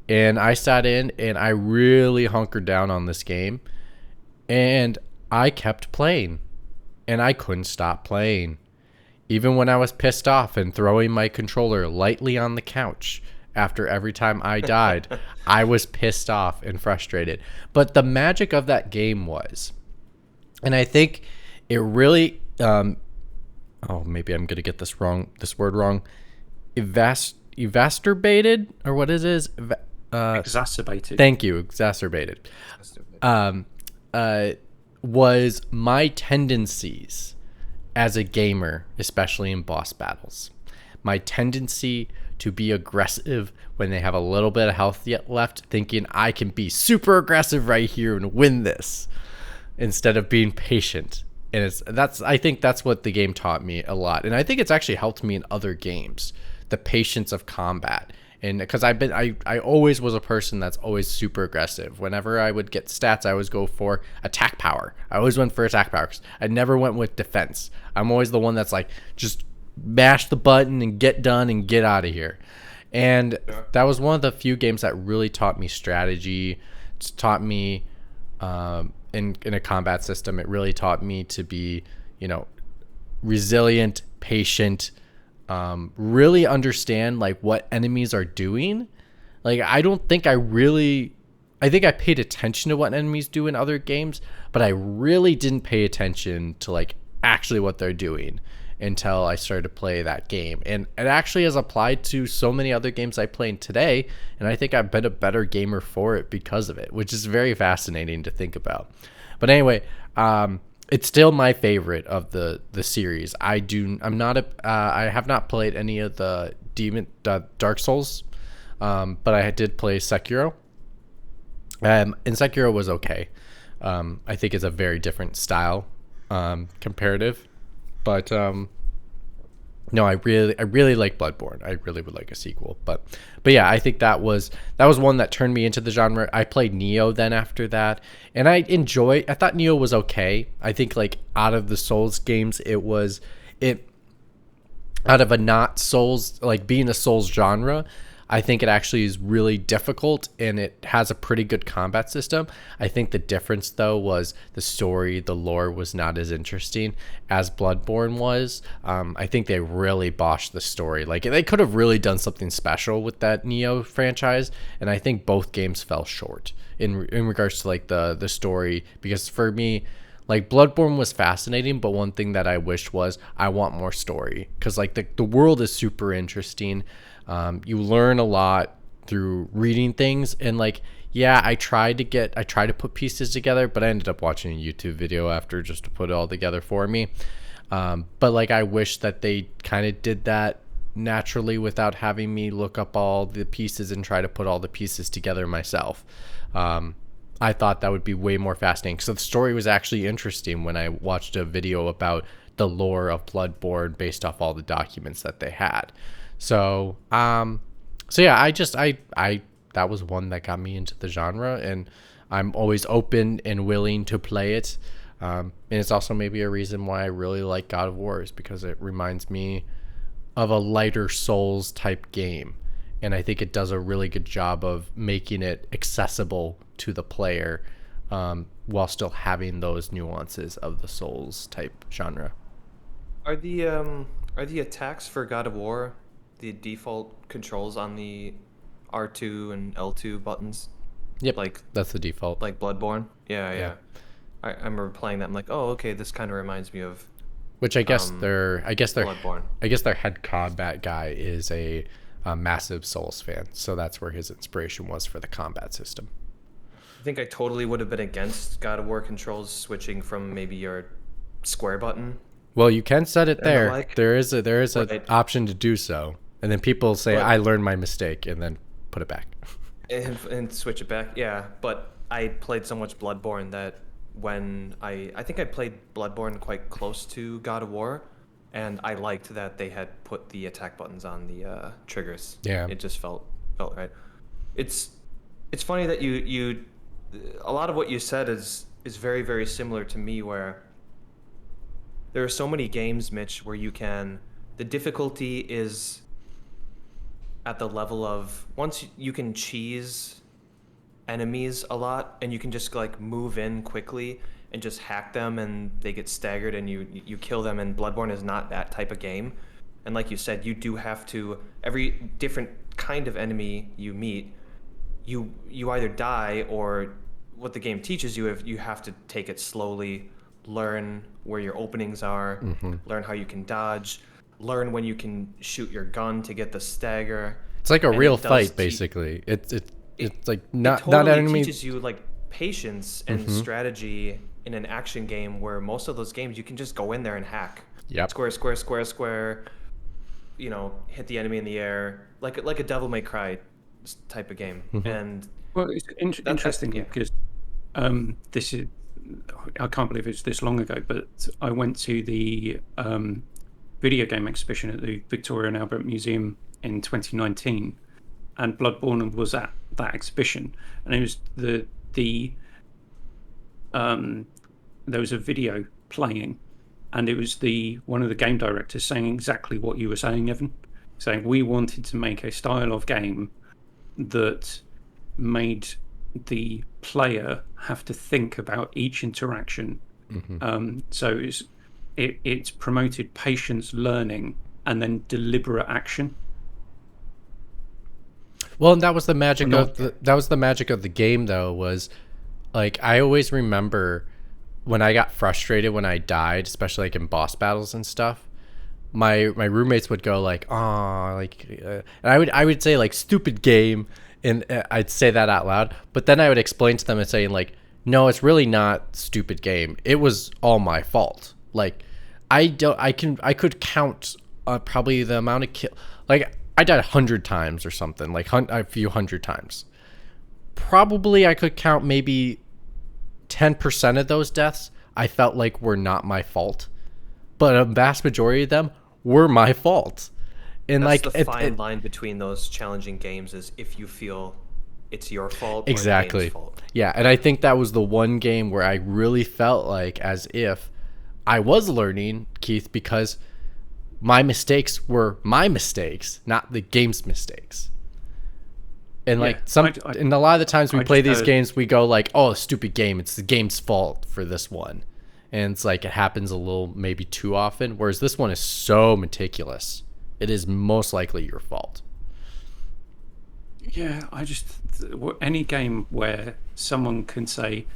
And I sat in and I really hunkered down on this game and I kept playing. And I couldn't stop playing. Even when I was pissed off and throwing my controller lightly on the couch after every time I died, I was pissed off and frustrated. But the magic of that game was, and I think it really, maybe I'm going to get this word wrong, exacerbated, or what is it? Exacerbated. Thank you, exacerbated. Was my tendencies as a gamer, especially in boss battles. My tendency to be aggressive when they have a little bit of health yet left, thinking I can be super aggressive right here and win this instead of being patient. And I think that's what the game taught me a lot. And I think it's actually helped me in other games, the patience of combat. And because I always was a person that's always super aggressive. Whenever I would get stats, I always go for attack power. I always went for attack power. I never went with defense. I'm always the one that's like, just mash the button and get done and get out of here. And that was one of the few games that really taught me strategy. It's taught me in a combat system. It really taught me to be, resilient, patient, really understand like what enemies are doing. Like I think I paid attention to what enemies do in other games, but I really didn't pay attention to like actually what they're doing until I started to play that game. And it actually has applied to so many other games I play today, and I think I've been a better gamer for it because of it, which is very fascinating to think about. But anyway, it's still my favorite of the series. I have not played any of the Dark Souls, but I did play Sekiro. And Sekiro was okay. I think it's a very different style, comparative. But no, I really like Bloodborne. I really would like a sequel. But yeah, I think that was one that turned me into the genre. I played Neo then after that, and I thought Neo was okay. I think like out of the Souls games, out of a not Souls, like being a Souls genre, I think it actually is really difficult and it has a pretty good combat system. I think the difference though was the story, the lore was not as interesting as Bloodborne was. I think they really botched the story. Like they could have really done something special with that Neo franchise, and I think both games fell short in regards to like the story, because for me, Like Bloodborne was fascinating, but one thing that I wished was I want more story, because like the world is super interesting. You learn a lot through reading things, and like yeah, I tried to put pieces together, but I ended up watching a YouTube video after just to put it all together for me. But like I wish that they kind of did that naturally without having me look up all the pieces and try to put all the pieces together myself. I thought that would be way more fascinating. So the story was actually interesting when I watched a video about the lore of Bloodborne based off all the documents that they had. So, so yeah, I that was one that got me into the genre, and I'm always open and willing to play it. And it's also maybe a reason why I really like God of War, is because it reminds me of a lighter Souls type game. And I think it does a really good job of making it accessible to the player, while still having those nuances of the Souls type genre. Are the attacks for God of War the default controls on the R2 and L2 buttons? Yep, Like that's the default. like Bloodborne? Yeah, Yeah. yeah. I remember playing that. I'm like, oh, okay, this kind of reminds me of Which I guess Bloodborne. their head combat guy is a massive Souls fan, so that's where his inspiration was for the combat system. I think I totally would have been against God of War controls switching from maybe your square button. Well, you can set it And the there. like. There is a Right. option to do so, and then people say, But- "I learned my mistake," and then put it back. And switch it back. Yeah, but I played so much Bloodborne that when I think I played Bloodborne quite close to God of War, and I liked that they had put the attack buttons on the triggers. Yeah. It just felt right. It's funny that you a lot of what you said is very, very similar to me, where there are so many games, Mitch, where the difficulty is at the level of, once you can cheese enemies a lot and you can just like move in quickly and just hack them and they get staggered and you kill them, and Bloodborne is not that type of game. And like you said, you do have to, every different kind of enemy you meet, you either die, or what the game teaches you, if you have to take it slowly, learn where your openings are, learn how you can dodge, learn when you can shoot your gun to get the stagger. It's like a And real it does fight, basically. It's like not it totally enemy. teaches you like patience and strategy in an action game, where most of those games you can just go in there and hack. Yep. Square, square, square, square. You know, hit the enemy in the air, like a Devil May Cry type of game. And Well, it's interesting yeah. because this is, I can't believe it's this long ago, but I went to the video game exhibition at the Victoria and Albert Museum in 2019, and Bloodborne was at that exhibition, and it was there was a video playing, and it was one of the game directors saying exactly what you were saying, Evan, saying we wanted to make a style of game that made the player have to think about each interaction. So it's promoted patience, learning, and then deliberate action. Well, and that was the magic Not- of the game, though, was like I always remember when I got frustrated when I died, especially like in boss battles and stuff. My roommates would go like, "Oh, like," and I would say like "stupid game," and I'd say that out loud. But then I would explain to them and saying like, "No, it's really not stupid game. It was all my fault. Like, I could count probably the amount of kill. Like, I died 100 times or something, like a few hundred times. Probably I could count maybe 10% of those deaths I felt like were not my fault, but a vast majority of them were my fault." And that's like the fine line between those challenging games, is if you feel it's your fault or the exactly, game's fault. yeah. And I think that was the one game where I really felt like as if I was learning, Keith, because my mistakes were my mistakes, not the game's mistakes. And like and a lot of the times we play these games, we go like, "Oh, stupid game! It's the game's fault for this one," and it's like it happens a little maybe too often. Whereas this one is so meticulous, it is most likely your fault. Yeah, any game where someone can say,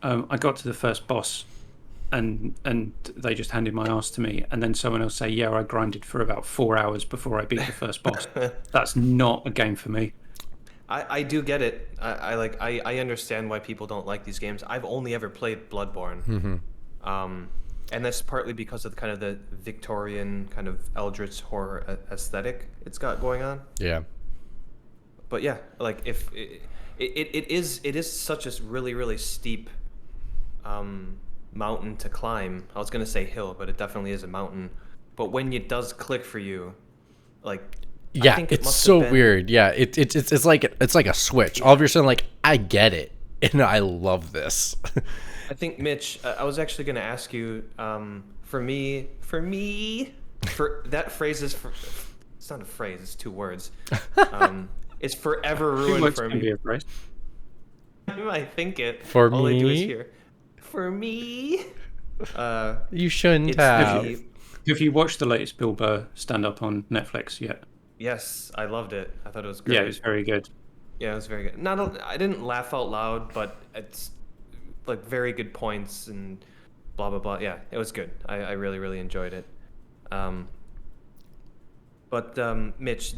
I got to the first boss and they just handed my ass to me, and then someone else say, yeah, I grinded for about 4 hours before I beat the first boss. That's not a game for me. I do get it. I understand why people don't like these games. I've only ever played Bloodborne. And that's partly because of kind of the Victorian kind of eldritch horror aesthetic it's got going on. Yeah. But yeah, like if it is such a really, really steep mountain to climb. I was gonna say hill, but it definitely is a mountain. But when it does click for you, like I Yeah, think it it's must so have been- weird. Yeah, it's like a switch. All of a sudden, like, I get it, and I love this. I think Mitch, I was actually gonna ask you, for that phrase is it's not a phrase, it's 2 words. It's forever ruined for Can be me. a phrase. I think it. For all I do is me? hear, for me. You shouldn't It's have. the- Have you watched the latest Bill Burr stand-up on Netflix yet? Yes, I loved it. I thought it was great. Yeah, it's very good. Yeah, it was very good. I didn't laugh out loud, but it's like very good points and blah blah blah. Yeah, it was good. I really really enjoyed it. Mitch,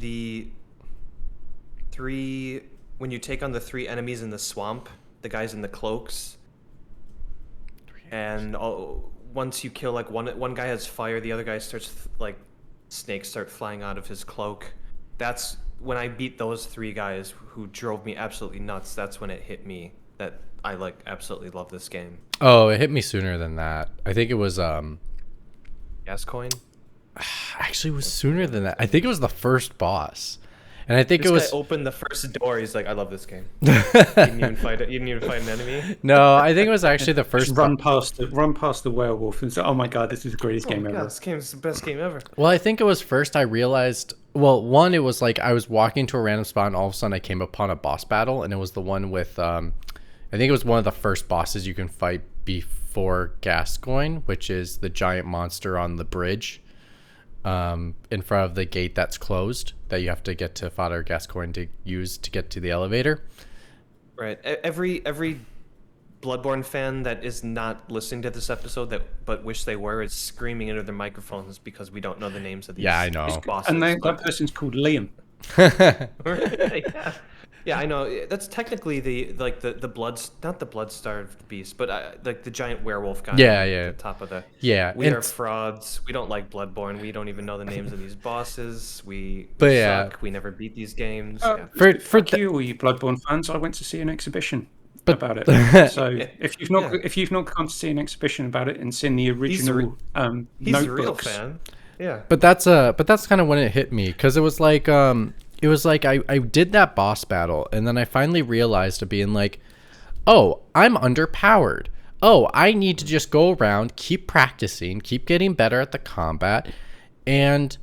when you take on the 3 enemies in the swamp, the guys in the cloaks, and once you kill like one guy has fire, the other guy starts like snakes start flying out of his cloak. That's when I beat those 3 guys who drove me absolutely nuts. That's when it hit me that I like absolutely love this game. Oh, it hit me sooner than that. I think it was Gascoigne? actually it was sooner than that. I think it was the first boss, and I think This it was guy opened the first door. He's like, I love this game. You didn't even fight an enemy. no. I think it was actually the first. Just run past the werewolf and say, "Oh my god, this is the greatest Oh game my ever." god, this game is the best game ever. Well, I think it was first I realized. Well, one, it was like I was walking to a random spot, and all of a sudden I came upon a boss battle, and it was the one with. I think it was one of the first bosses you can fight before Gascoigne, which is the giant monster on the bridge, in front of the gate that's closed that you have to get to Father Gascoigne to use to get to the elevator. Right. Every Bloodborne fan that is not listening to this episode but wish they were is screaming into their microphones because we don't know the names of these. Yeah, I know. these bosses. And that person's called Liam. yeah. Yeah, I know. That's technically the not the blood-starved beast, but like the giant werewolf guy. Yeah, at yeah. the top of the. Yeah, We and are frauds. We don't like Bloodborne. We don't even know the names of these bosses. We But yeah. suck. We never beat these games. Oh, Yeah. For Fuck you, all you Bloodborne fans! I went to see an exhibition about it. So if you've not come to see an exhibition about it and seen the original He's a real notebooks, fan. Yeah. But that's kind of when it hit me, because it was like I did that boss battle, and then I finally realized to being like, oh, I'm underpowered. Oh, I need to just go around, keep practicing, keep getting better at the combat, and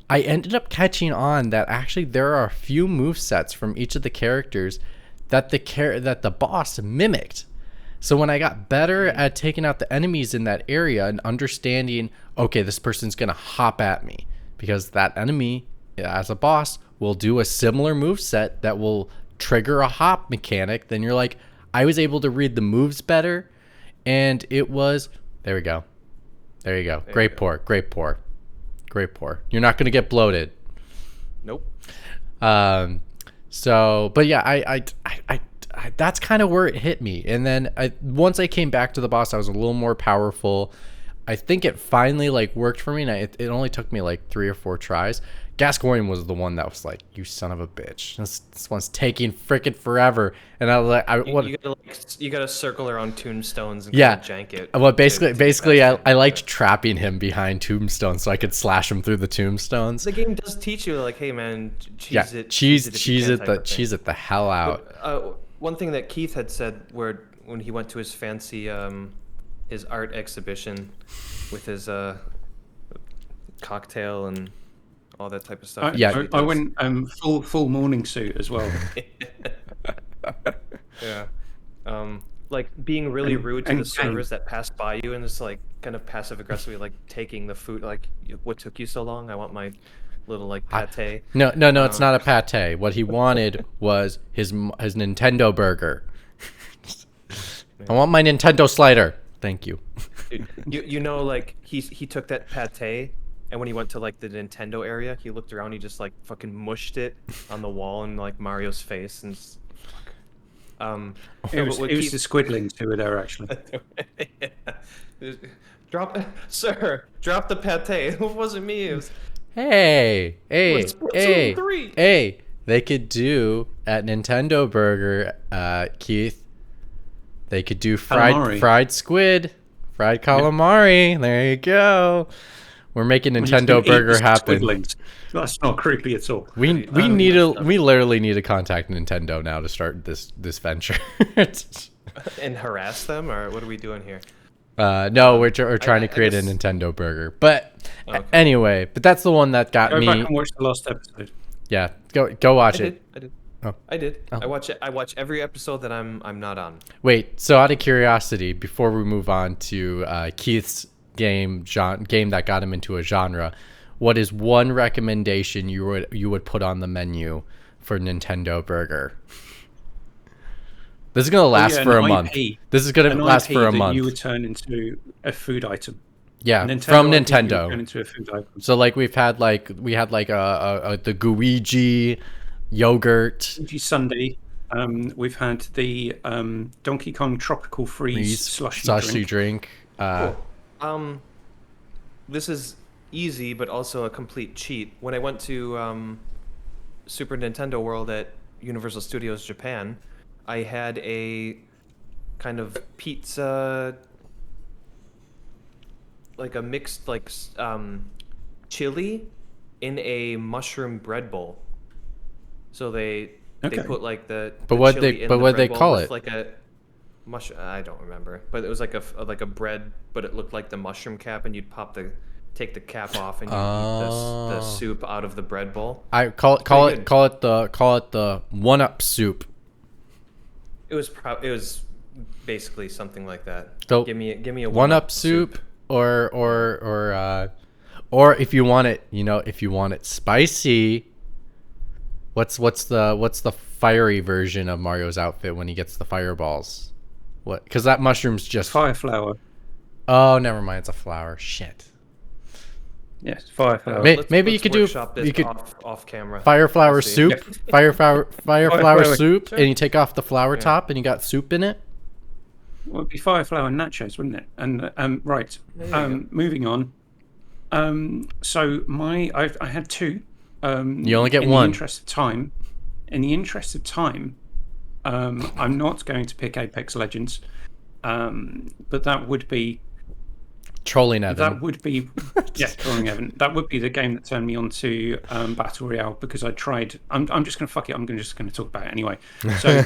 I ended up catching on that actually there are a few movesets from each of the characters that the boss mimicked. So when I got better at taking out the enemies in that area and understanding, okay, this person's going to hop at me because that enemy as a boss will do a similar moveset that will trigger a hop mechanic, then you're like, I was able to read the moves better, and it was, there we go. There you go. Great pour. You're not going to get bloated. Nope. So, but yeah, I that's kind of where it hit me. And then once I came back to the boss, I was a little more powerful. I think it finally like worked for me, and it only took me like 3 or 4 tries. Gascoigne was the one that was like, "You son of a bitch! This one's taking freaking forever." And I was like, You gotta circle around tombstones and Yeah. kind of jank it. Well, basically, faster. I liked trapping him behind tombstones so I could slash him through the tombstones. The game does teach you like, hey man, Yeah, cheese it the hell out. But, one thing that Keith had said, when he went to his fancy his art exhibition with his cocktail and all that type of stuff. Yeah. I went full morning suit as well. Yeah. Like being really rude to and the servers that pass by you and just like kind of passive aggressively like taking the food, like, what took you so long? I want my little like pate. No, it's not a pate. What he wanted was his Nintendo burger. I want my Nintendo slider. Thank you. You know, like he took that pate, and when he went to like the Nintendo area, he looked around, he just like fucking mushed it on the wall in like Mario's face, and fuck. It was the squidlings who were there actually. Drop, sir, drop the pate. It wasn't me. It was Hey, What's Splatoon 3? hey! They could do at Nintendo Burger, Keith. They could do Calamari. fried squid, fried calamari. There you go. We're making Nintendo Burger happen. Squidlings. That's not creepy at all. We literally need to contact Nintendo now to start this venture. And harass them, or what are we doing here? No, we're trying to create a Nintendo Burger. But Okay. anyway, but that's the one that got Go me. back and watch the last episode. Yeah, go watch it. I did. Oh. I did. Oh. I watch it. I watch every episode that I'm not on. Wait, so out of curiosity, before we move on to Keith's game that got him into a genre, what is one recommendation you would put on the menu for Nintendo Burger? This is gonna last for a month. This is gonna last for a month. You would turn into a food item. Yeah, Nintendo from IP, you would Nintendo. turn into a food item. So like we had a the Guiji yogurt. Luigi Sunday. We've had the Donkey Kong Tropical Freeze slushy drink. Cool. This is easy, but also a complete cheat. When I went to Super Nintendo World at Universal Studios Japan, I had a kind of pizza, like a mixed chili in a mushroom bread bowl. So they put like the what chili they in the what they bread bowl call with it? like a mushroom. I don't remember, but it was like a bread, but it looked like the mushroom cap, and you'd take the cap off, and you'd eat the soup out of the bread bowl. I call it the 1-Up soup. It was basically something like that. So give me a 1-Up soup, or if you want it spicy. What's the fiery version of Mario's outfit when he gets the fireballs? What? Because that mushroom's just Fire flower. Oh, never mind. It's a flower. Shit. Yes, fire flower. Maybe you could do off camera. Fire flower soup. Yeah. Fire flower soup, Sure. and you take off the flower top, and you got soup in it. Well, it'd be fire flower and nachos, wouldn't it? And right. Moving on. So I had two. You only get in one. In the interest of time, I'm not going to pick Apex Legends, but that would be Trolling Evan. That would be trolling Evan. That would be the game that turned me on to Battle Royale, because I tried. I'm just going to fuck it. I'm just going to talk about it anyway. So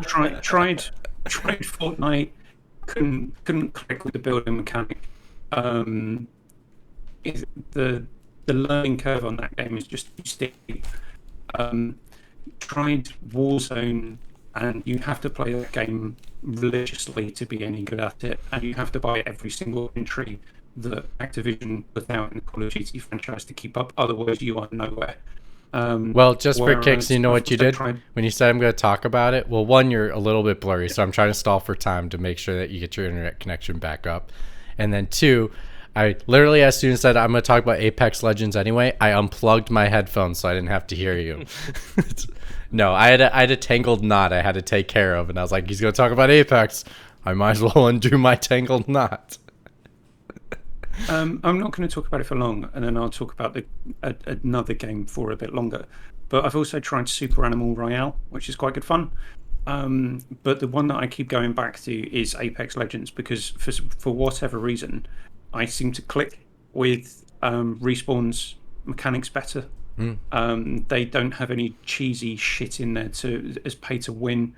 tried Fortnite. Couldn't click with the building mechanic. The learning curve on that game is just too steep. Tried Warzone, and you have to play that game religiously to be any good at it, and you have to buy every single entry that Activision put out in the Call of Duty franchise to keep up. Otherwise, you are nowhere. Well, just for kicks, you know what you did when you said I'm going to talk about it? Well, one, you're a little bit blurry, so I'm trying to stall for time to make sure that you get your internet connection back up. And then two, I literally, as soon as I said I'm going to talk about Apex Legends anyway, I unplugged my headphones so I didn't have to hear you. No, I had a tangled knot I had to take care of, and I was like, he's going to talk about Apex. I might as well undo my tangled knot. I'm not going to talk about it for long, and then I'll talk about another game for a bit longer. But I've also tried Super Animal Royale, which is quite good fun. But the one that I keep going back to is Apex Legends, because for whatever reason, I seem to click with Respawn's mechanics better. They don't have any cheesy shit in there as pay to win.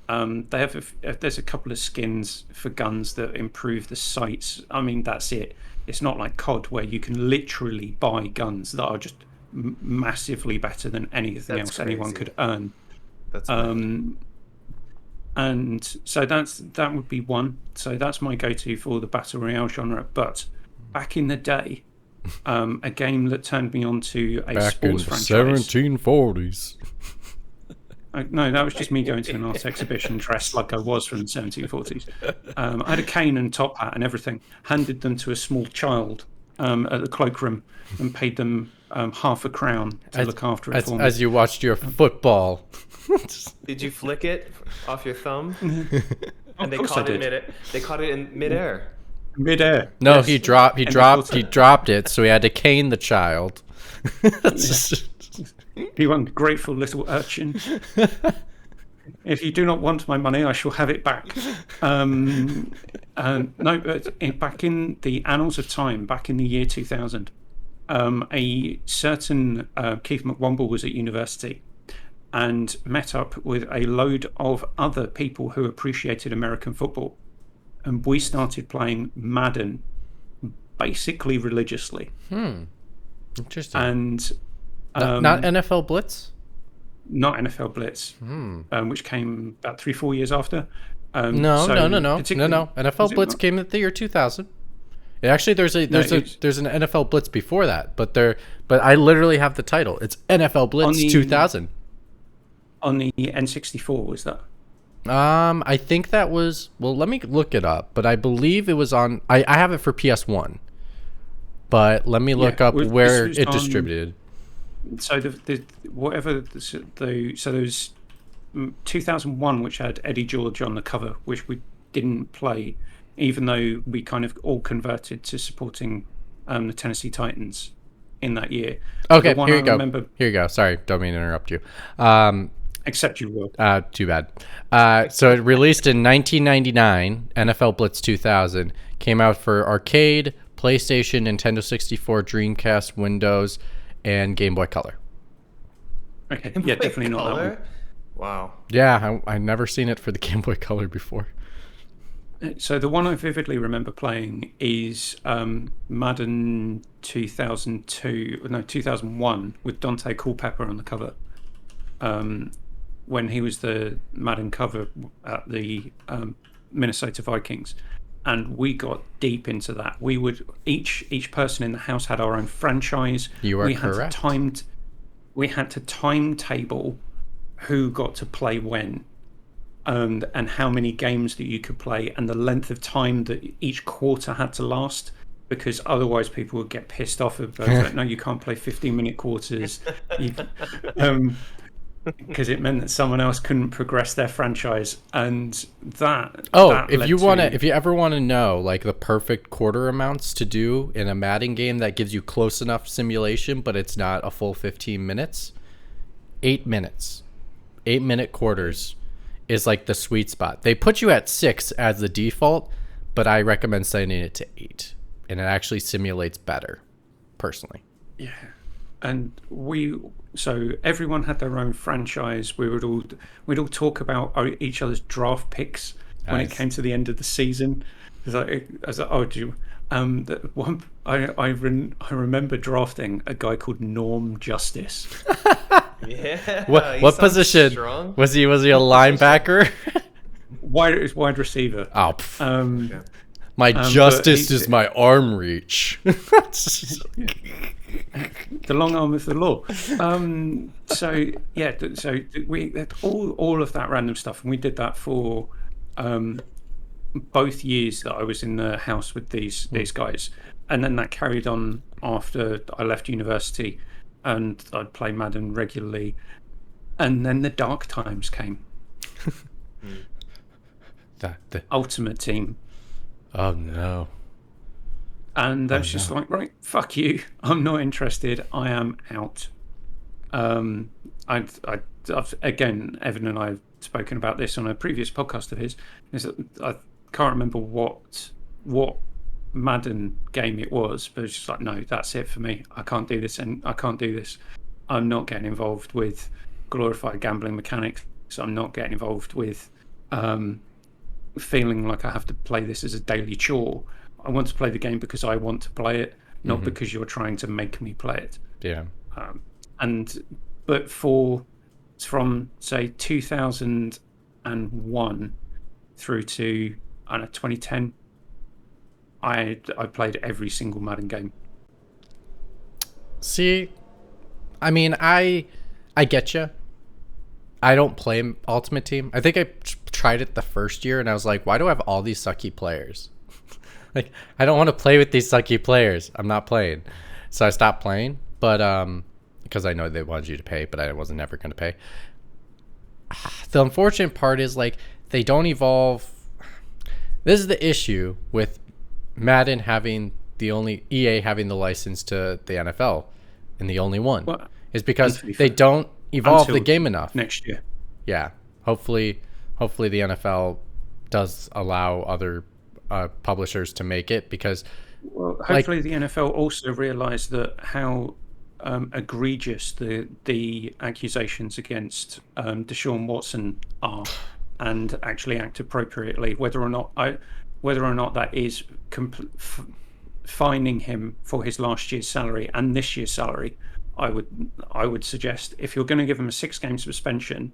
They have there's a couple of skins for guns that improve the sights. I mean, that's it. It's not like COD, where you can literally buy guns that are just massively better than anything else anyone could earn. That's and so that would be one. So that's my go-to for the battle royale genre. But back in the day, a game that turned me on to a back sports in the franchise. 1740s. No, that was just me going to an art exhibition dressed like I was from the 1740s. I had a cane and top hat and everything. Handed them to a small child at the cloakroom and paid them half a crown to look after it for me. As you watched your football. Did you flick it off your thumb? And they Of course I caught it did. They caught it in midair. Midair. No, yes. he dropped it, so he had to cane the child. You ungrateful little urchin. If you do not want my money, I shall have it back. No, but back in the annals of time, back in the year 2000, a certain Keith McWomble was at university and met up with a load of other people who appreciated American football. And we started playing Madden basically religiously. Interesting. And not NFL Blitz? not NFL Blitz, which came about 3-4 years after. No. particularly- NFL Was it Blitz not? came in the year 2000. Actually, there's an NFL Blitz before that, but I literally have the title. It's NFL Blitz 2000. On the N64, was that? I think that was, well, let me look it up, but I believe it was on, I have it for PS1, but let me look up where was it on- distributed. So so there was 2001, which had Eddie George on the cover, which we didn't play, even though we kind of all converted to supporting the Tennessee Titans in that year. Okay, The one here I you go. remember- Here you go. Sorry, don't mean to interrupt you. Except you will. Too bad. So it released in 1999, NFL Blitz 2000. Came out for arcade, PlayStation, Nintendo 64, Dreamcast, Windows, and Game Boy Color. Okay, yeah, definitely not that one. Color? Wow. Yeah, I never seen it for the Game Boy Color before. So the one I vividly remember playing is Madden 2001 with Dante Culpepper on the cover. When he was the Madden cover at the Minnesota Vikings, and we got deep into that. We would each person in the house had our own franchise. You are we correct. We had to timetable who got to play when. And how many games that you could play and the length of time that each quarter had to last, because otherwise people would get pissed off about like, no, you can't play 15-minute quarters, because it meant that someone else couldn't progress their franchise. And that if you ever want to know like the perfect quarter amounts to do in a Madden game that gives you close enough simulation but it's not a full 15 minutes, 8 minutes, 8-minute quarters is like the sweet spot. They put you at 6 as the default, but I recommend setting it to 8, and it actually simulates better, personally. Yeah, and so everyone had their own franchise. We'd all talk about each other's draft picks when it Nice. came to the end of the season. I was like, oh, do you? The one I remember drafting a guy called Norm Justice. Yeah. What he what sounds position strong. was he? Was he a linebacker? wide receiver. Oh, pff. Yeah. My but justice he- is my arm reach. The long arm of the law. So yeah, so we had all of that random stuff, and we did that for both years that I was in the house with these guys, and then that carried on after I left university, and I'd play Madden regularly, and then the dark times came. Ultimate Team. Oh no. And that's just like, right, fuck you. I'm not interested. I am out. I've again, Evan and I have spoken about this on a previous podcast of his. Is that I can't remember what Madden game it was, but it's just like, no, that's it for me. I can't do this, and I can't do this. I'm not getting involved with glorified gambling mechanics. So I'm not getting involved with feeling like I have to play this as a daily chore. I want to play the game because I want to play it, not because you're trying to make me play it. Yeah. But from say 2001 through to 2010, I played every single Madden game. See, I mean, I get you. I don't play Ultimate Team. I think I tried it the first year and I was like, why do I have all these sucky players? Like, I don't want to play with these sucky players. I'm not playing. So I stopped playing, but because I know they wanted you to pay, but I wasn't ever going to pay. The unfortunate part is, like, they don't evolve. This is the issue with Madden having EA having the license to the NFL and the only one is because they don't evolve the game enough. Next year. Yeah. Hopefully the NFL does allow other publishers to make it, because hopefully the NFL also realize that how egregious the accusations against Deshaun Watson are, and actually act appropriately. Whether or not that is fining him for his last year's salary and this year's salary, I would suggest, if you're going to give him a 6-game suspension,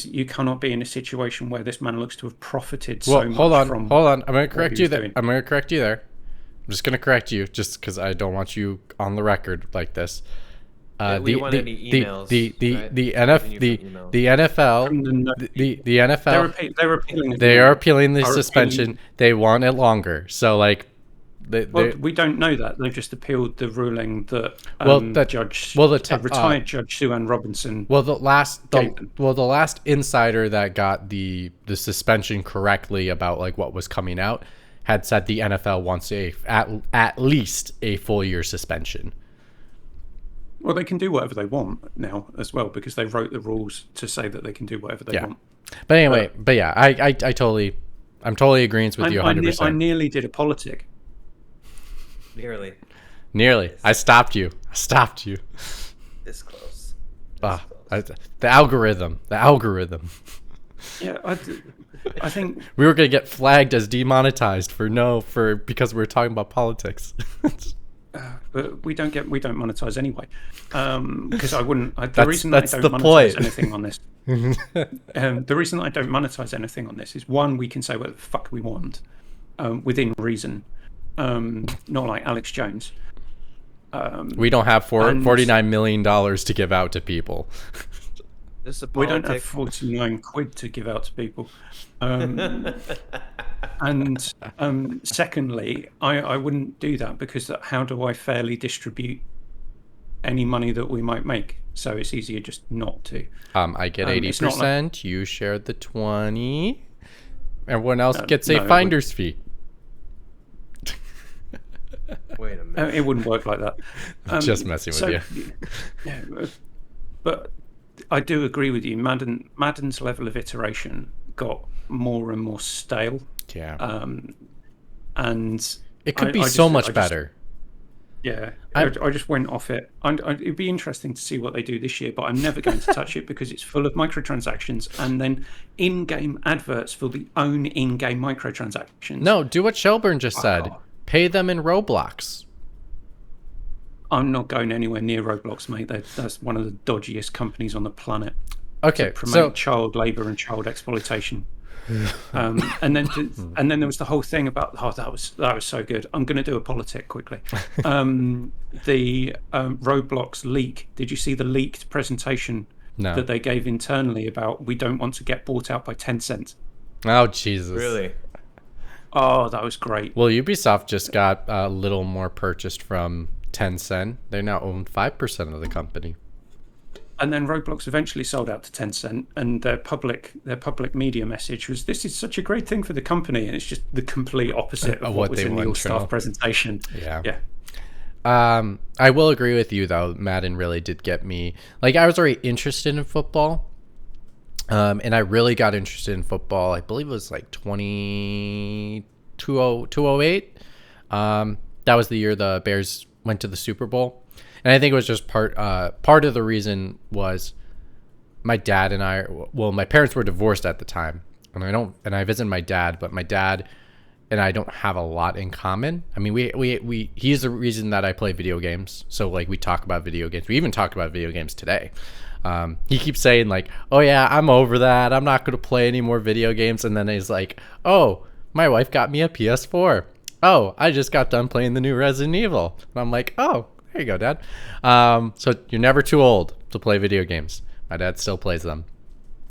you cannot be in a situation where this man looks to have profited so much from. Hold on. I'm going to correct you there. I'm just going to correct you just because I don't want you on the record like this. We want any emails. The NFL. They're appealing. They are appealing the suspension. They want it longer. So, like, we don't know that. They've just appealed the ruling that retired Judge Sue Ann Robinson. The last insider that got the suspension correctly about, like, what was coming out had said the NFL wants at least a full year suspension. Well, they can do whatever they want now as well, because they wrote the rules to say that they can do whatever they want. But anyway, I'm totally agreeing with you 100%. I nearly did a politic. Nearly. I stopped you. This close. The algorithm. Yeah, I think we were gonna get flagged as demonetized because we were talking about politics. But we don't monetize anyway, because I wouldn't. The reason I don't monetize anything on this is, one, we can say what the fuck we want, within reason, not like Alex Jones. We don't have $49 million to give out to people. We don't have 49 quid to give out to people. And secondly, I wouldn't do that, because how do I fairly distribute any money that we might make? So it's easier just not to. I get 80%. You share the 20%. Everyone else gets a finder's fee. Wait a minute. It wouldn't work like that. Just messing with you. Yeah, but I do agree with you. Madden's level of iteration got more and more stale. Yeah. And it could be so much better. Yeah. I just went off it. It'd be interesting to see what they do this year, but I'm never going to touch it, because it's full of microtransactions and then in-game adverts for the own in-game microtransactions. No, do what Shelburne just said. Pay them in Roblox. I'm not going anywhere near Roblox, mate. That's one of the dodgiest companies on the planet. Okay, to promote child labor and child exploitation. And then there was the whole thing about that was so good. I'm going to do a politic quickly. The Roblox leak. Did you see the leaked presentation that they gave internally about we don't want to get bought out by Tencent? Oh Jesus! Really? Oh, that was great. Well, Ubisoft just got a little more purchased from Tencent. They now own 5% of the company. And then Roblox eventually sold out to Tencent, and their public media message was, "This is such a great thing for the company," and it's just the complete opposite of what was in the all-staff presentation. Yeah. I will agree with you though. Madden really did get me. Like, I was already interested in football, and I really got interested in football. I believe it was like 2008. That was the year the Bears went to the Super Bowl. And I think it was just part of the reason was my dad and my parents were divorced at the time, and I visited my dad, but my dad and I don't have a lot in common. I mean, he's the reason that I play video games. So, like, we talk about video games. We even talked about video games today. He keeps saying, like, "Oh yeah, I'm over that. I'm not going to play any more video games." And then he's like, "Oh, my wife got me a PS4. Oh, I just got done playing the new Resident Evil." And I'm like, "Oh, there you go, Dad." So you're never too old to play video games. My dad still plays them.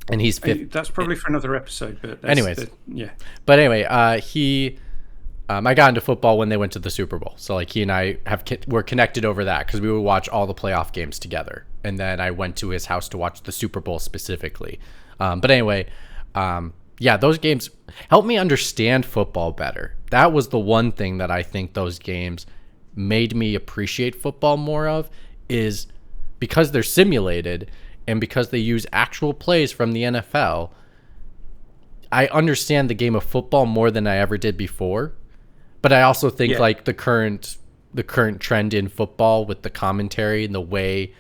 and he's 50. That's probably for another episode. But Anyways. yeah. But anyway, I got into football when they went to the Super Bowl. So like he and I were connected over that because we would watch all the playoff games together. And then I went to his house to watch the Super Bowl specifically. But anyway, yeah, those games helped me understand football better. That was the one thing that I think those games made me appreciate football more of, is because they're simulated and because they use actual plays from the NFL. I understand the game of football more than I ever did before. But I also think like the current trend in football with the commentary and the way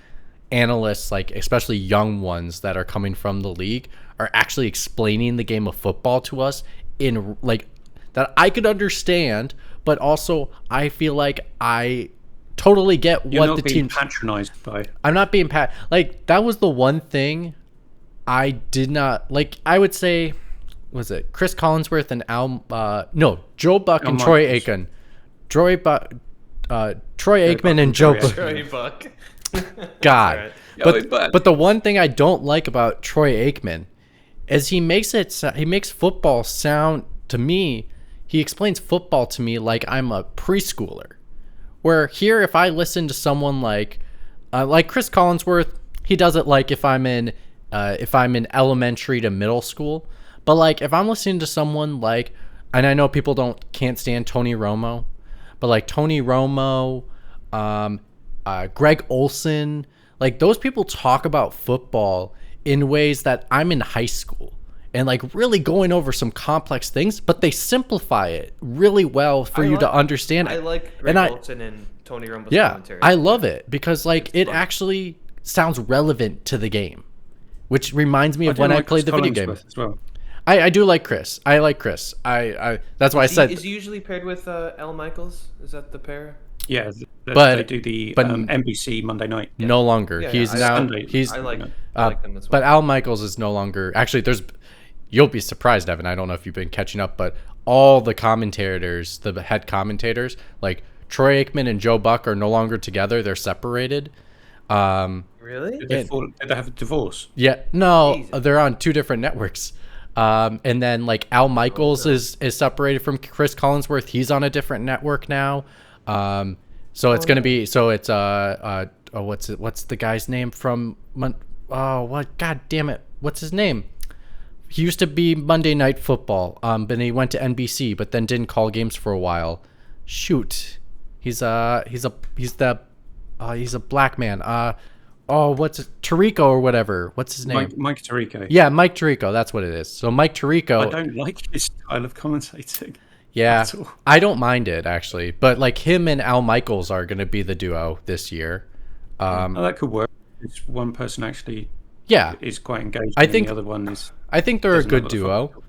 analysts, like especially young ones that are coming from the league, are actually explaining the game of football to us in like that I could understand, but also I feel like I totally get You're what not the being team. patronized by. I'm not being like that was the one thing I did not like. I would say, was it Chris Collinsworth and Joe Buck and Troy Aikman. Troy Aikman and Joe Buck. Troy Buck. God. Right. But the one thing I don't like about Troy Aikman is he makes football sound to me. He explains football to me like I'm a preschooler. Where here, if I listen to someone like Chris Collinsworth, he does it like if I'm in elementary to middle school. But like if I'm listening to someone like, and I know people can't stand Tony Romo, but like Tony Romo, Greg Olson, like those people talk about football in ways that I'm in high school and like really going over some complex things, but they simplify it really well for you to understand. I like Greg Olson and Tony Romo's commentary. I love it because like it actually sounds relevant to the game, which reminds me of when I played the video game as well. I do like Chris. I like Chris. I that's why I said. Is he usually paired with Al Michaels? Is that the pair? Yeah, but they do the NBC Monday night. No longer. Yeah, he's I now. Sunday. He's. I like them as well. But Al Michaels is no longer. Actually, you'll be surprised, Evan. I don't know if you've been catching up, but all the commentators, the head commentators, like Troy Aikman and Joe Buck, are no longer together. They're separated. Really? Did they have a divorce? Yeah. No, Jesus. they're on two different networks. And then like Al Michaels is separated from Chris Collinsworth. He's on a different network now. So it's gonna be what's the guy's name from God damn it, what's his name? He used to be Monday Night Football, but he went to NBC, but then didn't call games for a while. Shoot, he's a black man. What's it? Tirico or whatever? What's his name? Mike Tirico. Yeah, Mike Tirico. That's what it is. So Mike Tirico. I don't like his style of commentating. Yeah, I don't mind it actually, but like him and Al Michaels are going to be the duo this year. That could work. It's one person actually. Yeah, is quite engaged. I think the other one is. I think they're a good duo.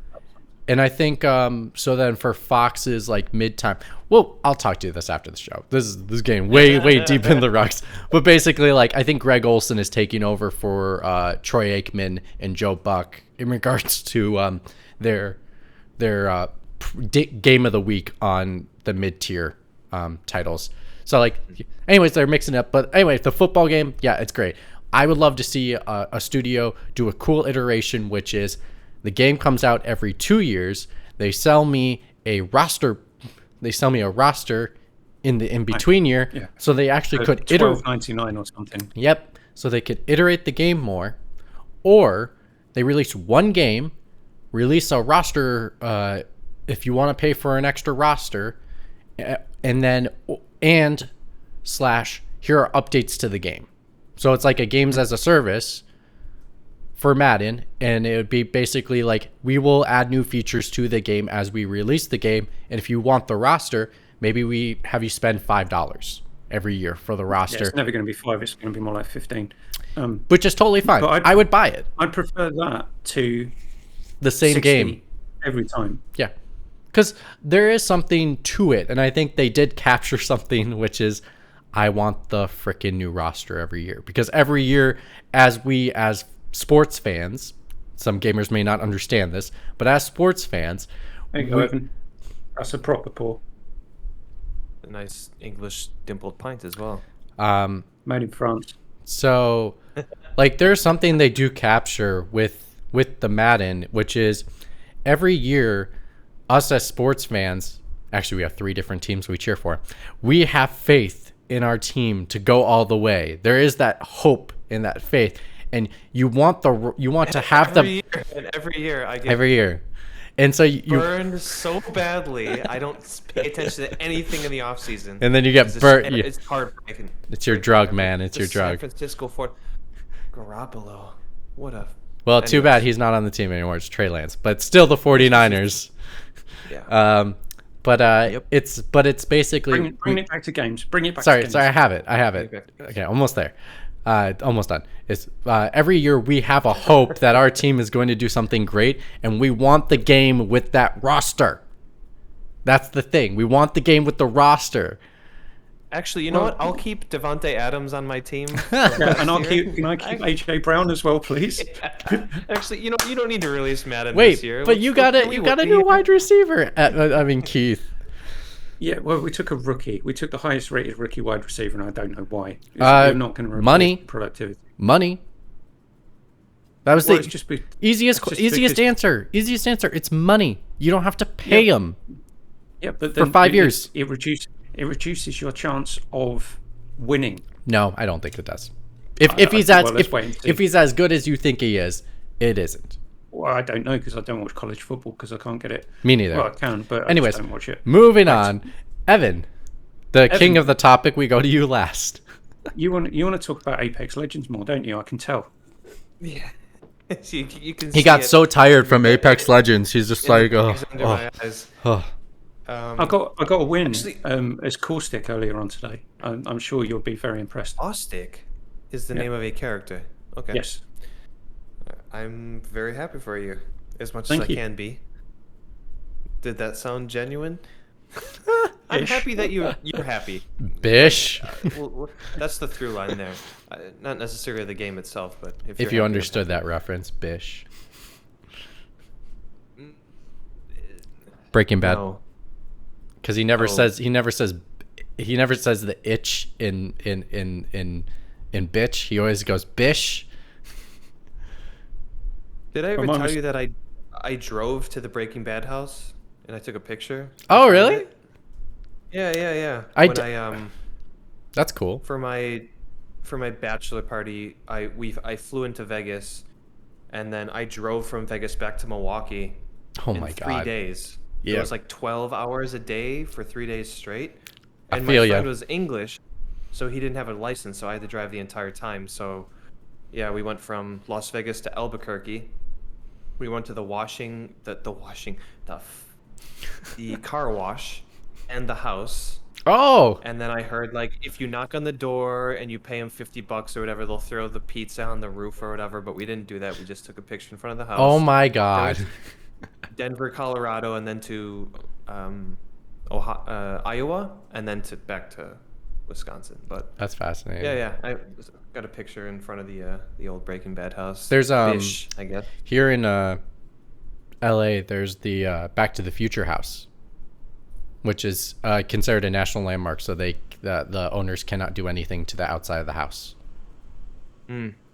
And I think so then for Fox's like mid-time, well, I'll talk to you this after the show. This is getting way deep in the rocks. But basically, like I think Greg Olson is taking over for Troy Aikman and Joe Buck in regards to their game of the week on the mid-tier titles. So like, anyways, they're mixing it up. But anyway, the football game, yeah, it's great. I would love to see a studio do a cool iteration, which is the game comes out every 2 years. They sell me a roster. They sell me a roster in between year, so they actually could $12.99 or something. Yep. So they could iterate the game more, or they release one game, release a roster. If you want to pay for an extra roster, and then here are updates to the game. So it's like a games as a service for Madden, and it would be basically like we will add new features to the game as we release the game, and if you want the roster, maybe we have you spend $5 every year for the roster. Yeah, it's never going to be 5, it's going to be more like 15. Which is totally fine. I would buy it. I'd prefer that to the same game every time. Yeah, because there is something to it, and I think they did capture something, which is I want the freaking new roster every year, because every year as sports fans, some gamers may not understand this, but as sports fans, there you go, Evan. That's a proper pour. A nice English dimpled pint as well. Made in France. So, like, there's something they do capture with with the Madden, which is every year, us as sports fans, actually we have 3 different teams we cheer for, we have faith in our team to go all the way. There is that hope and that faith, and you want to have every year I get every year. And so you burned so badly. I don't pay attention to anything in the off season. And then you get burnt. It's heartbreaking. It's your drug, man. It's your drug. San Francisco Garoppolo. What a. Well, too bad he's not on the team anymore. It's Trey Lance, but still the 49ers. Yeah. It's basically bring it back to games. Bring it back. Sorry, to games. I have it. Okay, almost there. Almost done. It's every year we have a hope that our team is going to do something great, and we want the game with that roster. That's the thing. We want the game with the roster. Actually, you know what? I'll keep Devontae Adams on my team. And can I keep AJ Brown as well, please? Yeah. Actually, you don't need to release Madden Wait, this year. but you got a new wide receiver. Keith. Yeah, well, we took a rookie. We took the highest rated rookie wide receiver, and I don't know why. We're not going to money productivity. Money. That was the it's just easiest answer. Easiest answer. It's money. You don't have to pay him. Yeah, but for 5 years, it reduces your chance of winning. No, I don't think it does. If he's as good as you think he is, it isn't. Well, I don't know because I don't watch college football because I can't get it. Me neither. Well, I can, but anyways, I just don't watch it. Moving on, Evan, king of the topic. We go to you last. You want to talk about Apex Legends more, don't you? I can tell. Yeah. you can. He got so tired from Apex Legends. He's just like, oh. I got a win as Caustic earlier on today. I'm sure you'll be very impressed. Caustic is the name of a character. Okay. Yes. I'm very happy for you, as much as I can be. Did that sound genuine? I'm happy that you're happy. Bish. That's the through line there. Not necessarily the game itself, but if you understood that reference, Bish. Breaking Bad. Because he never says the itch in bitch. He always goes bish. Did I ever tell you that I drove to the Breaking Bad house and I took a picture? Oh, really? Yeah. That's cool. For my bachelor party, I flew into Vegas, and then I drove from Vegas back to Milwaukee. Oh my God! 3 days. Yeah. It was like 12 hours a day for 3 days straight. And my friend was English, so he didn't have a license, so I had to drive the entire time. So, yeah, we went from Las Vegas to Albuquerque. We went to the car wash and the house. Oh. And then I heard, like, if you knock on the door and you pay them $50 or whatever, they'll throw the pizza on the roof or whatever. But we didn't do that. We just took a picture in front of the house. Oh my God. Denver, Colorado, and then to Iowa, and then back to Wisconsin. But that's fascinating. Yeah. I got a picture in front of the old Breaking Bad house. There's Fish, I guess. Here in LA, there's the Back to the Future house, which is considered a national landmark. So the owners cannot do anything to the outside of the house.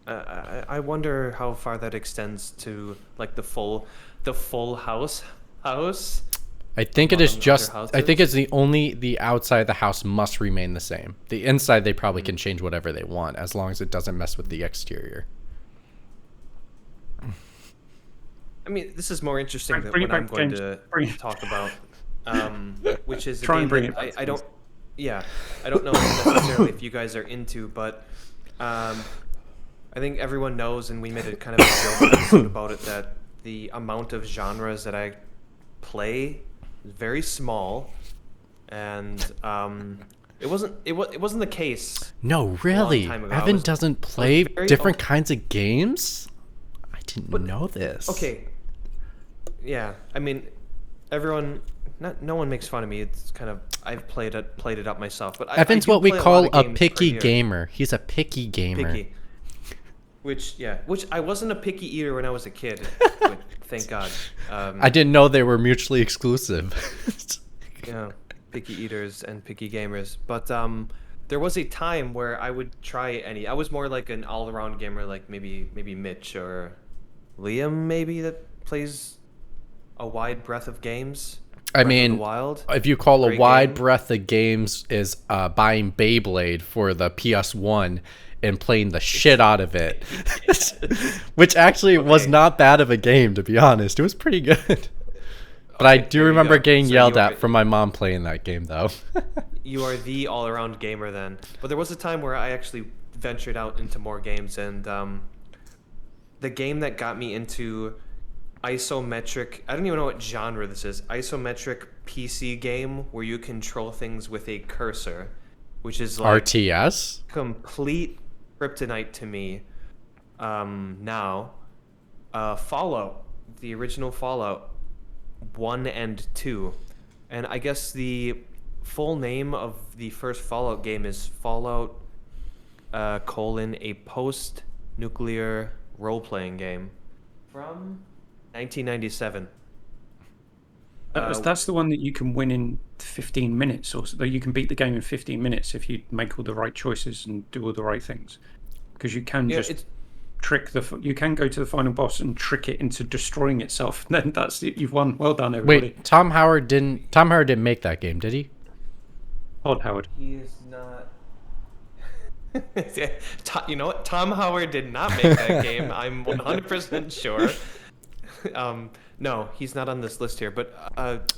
I wonder how far that extends to, like, the full house. I think it is just. I think it's the outside of the house must remain the same. The inside they probably can change whatever they want as long as it doesn't mess with the exterior. I mean, this is more interesting than what I'm going to talk about, which is a game that I don't. Yeah, I don't know necessarily if you guys are into, but I think everyone knows, and we made a kind of a joke episode about it, that the amount of genres that I play is very small, and it wasn't the case. No, really, Evan doesn't play different kinds of games. I didn't know this. Okay, yeah, I mean, no one makes fun of me. It's kind of, I've played it up myself. But Evan's what we call a picky gamer. He's a picky gamer. Picky. Which I wasn't a picky eater when I was a kid. Thank God. I didn't know they were mutually exclusive. Yeah, picky eaters and picky gamers. But there was a time where I would try any. I was more like an all-around gamer, like maybe Mitch or Liam maybe that plays a wide breadth of games. I Breath of mean, the Wild. if you call a Great wide game. breadth of games is buying Beyblade for the PS1 and playing the shit out of it, which actually was Okay. not bad of a game, to be honest. It was pretty good. But I Okay, do there you remember go. getting So yelled you are- at from my mom playing that game, though. You are the all-around gamer then. But there was a time where I actually ventured out into more games, and the game that got me into isometric, I don't even know what genre this is, isometric PC game where you control things with a cursor, which is like RTS? complete kryptonite to me now. Fallout, the original Fallout 1 and 2. And I guess the full name of the first Fallout game is Fallout colon a post-nuclear role-playing game from 1997. That's the one that you can win in 15 minutes, or so you can beat the game in 15 minutes if you make all the right choices and do all the right things. Because you can Yeah, just it's you can go to the final boss and trick it into destroying itself. Then that's it. You've won. Well done, everybody. Wait, Tom Howard didn't make that game, did he? Todd Howard. he is not. You know what? Tom Howard did not make that game. I'm 100% sure. No, he's not on this list here. But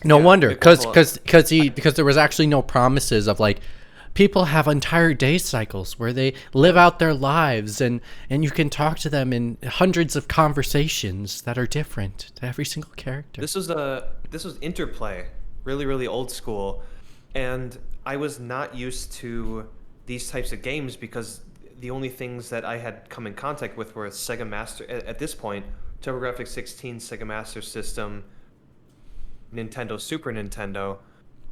No yeah, wonder, McWomble- because there was actually no promises of like people have entire day cycles where they live out their lives and you can talk to them in hundreds of conversations that are different to every single character. This was Interplay, really really old school, and I was not used to these types of games because the only things that I had come in contact with were Sega Master at this point, TurboGrafx 16, Sega Master System, Nintendo, Super Nintendo,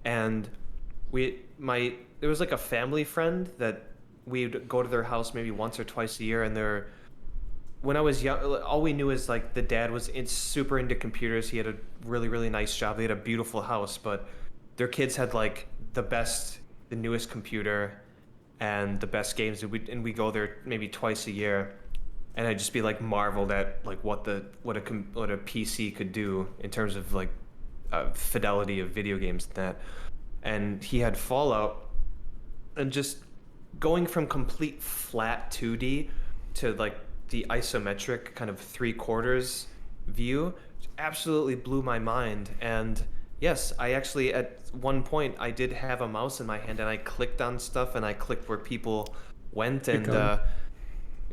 and there was like a family friend that we'd go to their house maybe once or twice a year, and when I was young, all we knew is like the dad was super into computers. He had a really really nice job. They had a beautiful house, but their kids had like the newest computer and the best games, and we go there maybe twice a year, and I'd just be like marveled at like what a PC could do in terms of like fidelity of video games and that. And he had Fallout, and just going from complete flat 2D to like the isometric kind of 3/4 view absolutely blew my mind. And yes, I actually at one point I did have a mouse in my hand and I clicked on stuff and I clicked where people went, and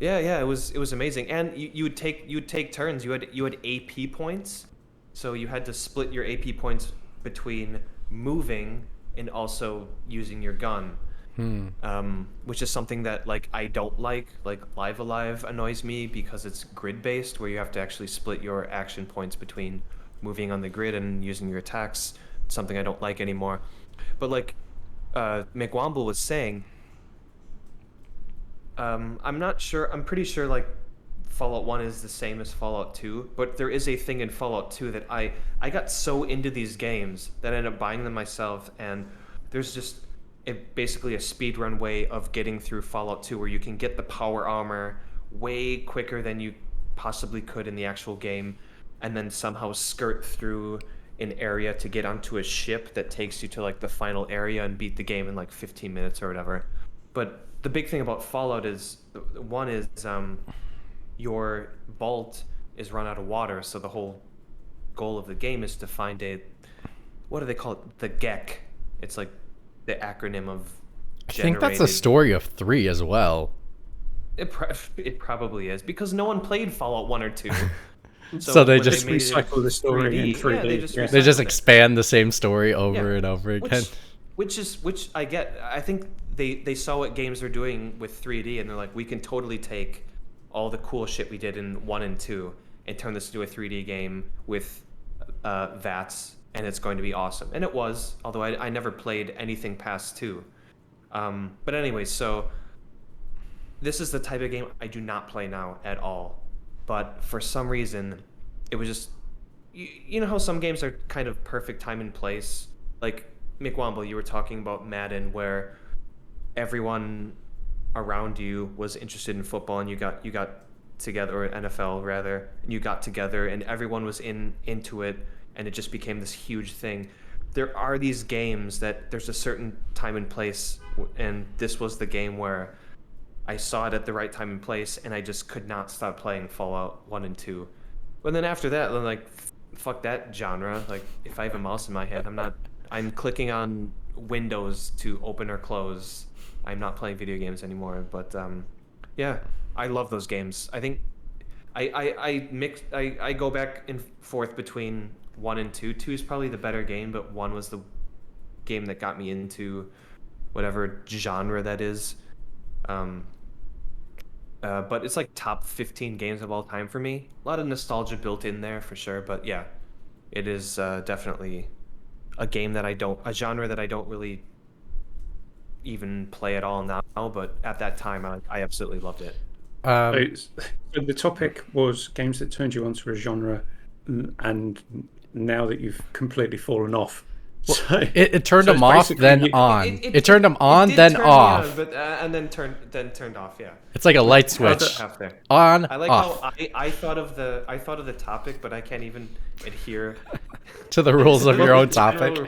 yeah, it was amazing. And you would take turns. You had AP points, so you had to split your AP points between moving and also using your gun. Which is something that like I don't like. Like Live Alive annoys me because it's grid based, where you have to actually split your action points between moving on the grid and using your attacks. Something I don't like anymore. But like McWomble was saying, I'm not sure. I'm pretty sure like Fallout 1 is the same as Fallout 2, but there is a thing in Fallout 2 that I got so into these games that I ended up buying them myself, and there's just basically a speedrun way of getting through Fallout 2 where you can get the power armor way quicker than you possibly could in the actual game, and then somehow skirt through an area to get onto a ship that takes you to like the final area and beat the game in like 15 minutes or whatever. But the big thing about Fallout is one is your vault is run out of water, so the whole goal of the game is to find what do they call it? The GEC. It's like the acronym of I think that's the story of 3 as well. It probably is, because no one played Fallout 1 or 2. So they when just made it in recycle the story in 3D. Yeah, they Yeah. They just recycled it. expand the same story over and over again. Which I get. I think they saw what games are doing with 3D, and they're like, we can totally take all the cool shit we did in 1 and 2 and turn this into a 3D game with VATS, and it's going to be awesome. And it was, although I never played anything past 2. But anyway, so this is the type of game I do not play now at all. But for some reason, it was just... You know how some games are kind of perfect time and place? Like, McWomble, you were talking about Madden, where everyone around you was interested in football, and you got together, or NFL rather, and you got together and everyone was into it, and it just became this huge thing. There are these games that there's a certain time and place, and this was the game where I saw it at the right time and place, and I just could not stop playing Fallout 1 and 2. But then after that, I'm like, fuck that genre. Like, if I have a mouse in my hand, I'm clicking on windows to open or close. I'm not playing video games anymore. But yeah, I love those games. I think I go back and forth between 1 and 2. 2 is probably the better game, but 1 was the game that got me into whatever genre that is. But it's like top 15 games of all time for me. A lot of nostalgia built in there for sure, but yeah, it is definitely a genre that I don't really even play at all now, but at that time I absolutely loved it. So the topic was games that turned you onto a genre, and now that you've completely fallen off. Well, so it turned so them it's off, basically then you- on. It It turned them on, did then turn me off. on, but and then turned off. Yeah. It's like a light switch. Half there. On, I like off. how I thought of the topic, but I can't even adhere To the rules of your own topic.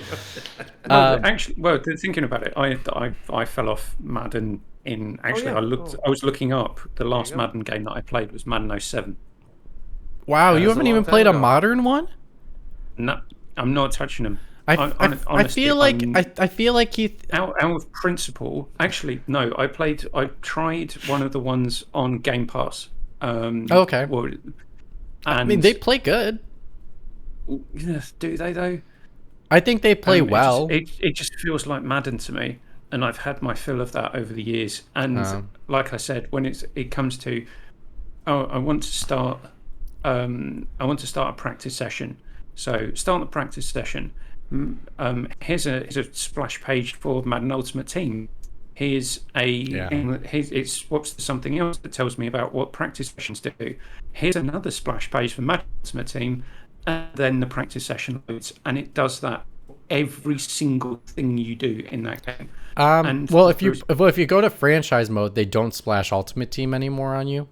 No, actually, well, thinking about it, I fell off Madden in. Actually, yeah. I was looking up the last go. Madden game that I played was Madden 07. Wow, you was a haven't long even time played a ago. modern one? No, I'm not touching them. I Honestly, feel like I'm- I feel like out of principle. Actually, no. I tried one of the ones on Game Pass. Okay. Well, I mean, they play good. Yes, do they though? I think they play well. It just feels like Madden to me, and I've had my fill of that over the years. And like I said, when it comes to, I want to start a practice session. So start the practice session. Here's a splash page for Madden Ultimate Team. It swaps to something else that tells me about what practice sessions do. Here's another splash page for Madden Ultimate Team, and then the practice session loads, and it does that every single thing you do in that game. Well, if you go to franchise mode, they don't splash Ultimate Team anymore on you.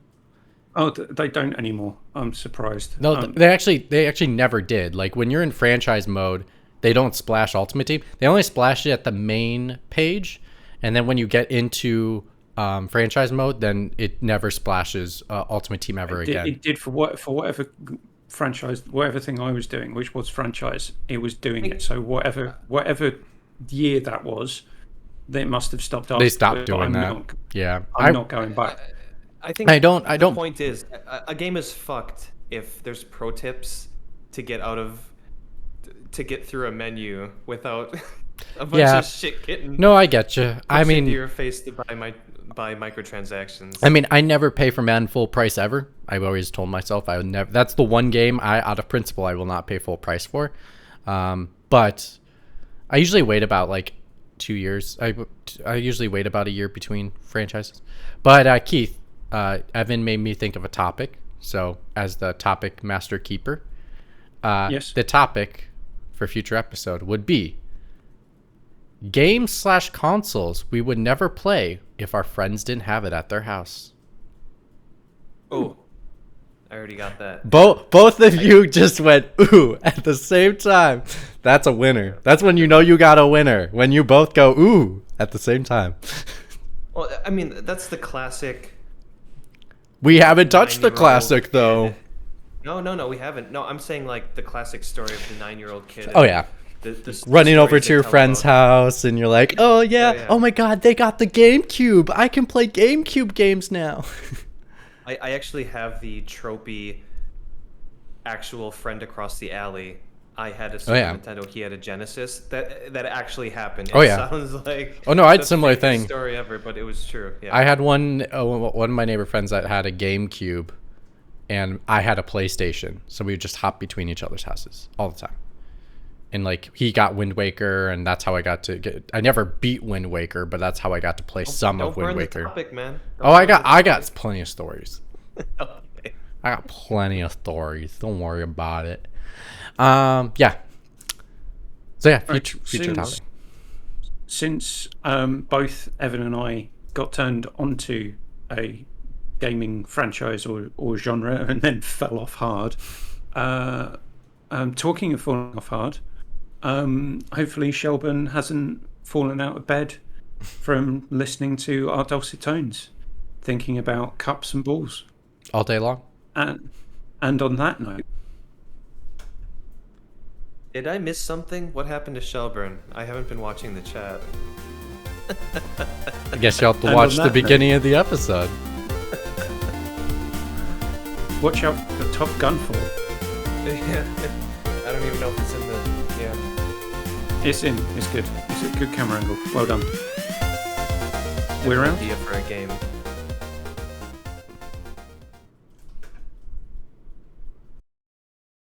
Oh, they don't anymore. I'm surprised. No, they actually never did. Like when you're in franchise mode, they don't splash Ultimate Team. They only splash it at the main page, and then when you get into franchise mode, then it never splashes Ultimate Team ever again. It did for whatever franchise, whatever thing I was doing, which was franchise, it was doing it. So whatever year that was, they must have stopped. They stopped doing that. I'm not going back. I think I don't. The point is, a game is fucked if there's pro tips to get through a menu without a bunch of shit getting. No, I get you. I mean, into your face to buy microtransactions. I mean, I never pay for Madden full price ever. I've always told myself I would never. That's the one game out of principle, I will not pay full price for. But I usually wait about like 2 years. I usually wait about a year between franchises. But Keith, Evan made me think of a topic. So as the topic master keeper, Yes. the topic for future episode would be games/consoles we would never play if our friends didn't have it at their house. Oh, I already got that. Both of you just went ooh at the same time. That's a winner. That's when you know you got a winner. When you both go ooh at the same time. Well, I mean, that's the classic. We haven't touched the 9-year-old classic though. kid. No, we haven't. No, I'm saying like the classic story of the 9-year-old kid. Oh yeah. The Running over stories to they your tell friend's about- house and you're like, oh yeah, yeah. oh my god, they got the GameCube. I can play GameCube games now. I actually have the tropey actual friend across the alley. I had a Super Nintendo, he had a Genesis. That actually happened. Oh, It yeah. sounds like Oh, no, I had the similar fakest thing. story ever, but it was true. Yeah. I had one of my neighbor friends that had a GameCube, and I had a PlayStation, so we would just hop between each other's houses all the time. And like he got Wind Waker, and that's how I got to get. I never beat Wind Waker, but that's how I got to play some Don't of Wind burn the Waker. topic, man. Oh, I got plenty of stories. Okay. I got plenty of stories. Don't worry about it. Yeah. So yeah, Right, future topic. Since both Evan and I got turned onto a gaming franchise or genre and then fell off hard. Talking of falling off hard, hopefully Shelburne hasn't fallen out of bed from listening to our dulcet tones, thinking about cups and balls. All day long. And on that note, Did I miss something? What happened to Shelburne? I haven't been watching the chat. I guess you'll have to And watch on the that beginning of the episode. watch out for Top Gun 4. Yeah. I don't even know if it's in the. Yeah. It's in. It's good. It's a good camera angle. Well done. I have We're an out. idea for a game.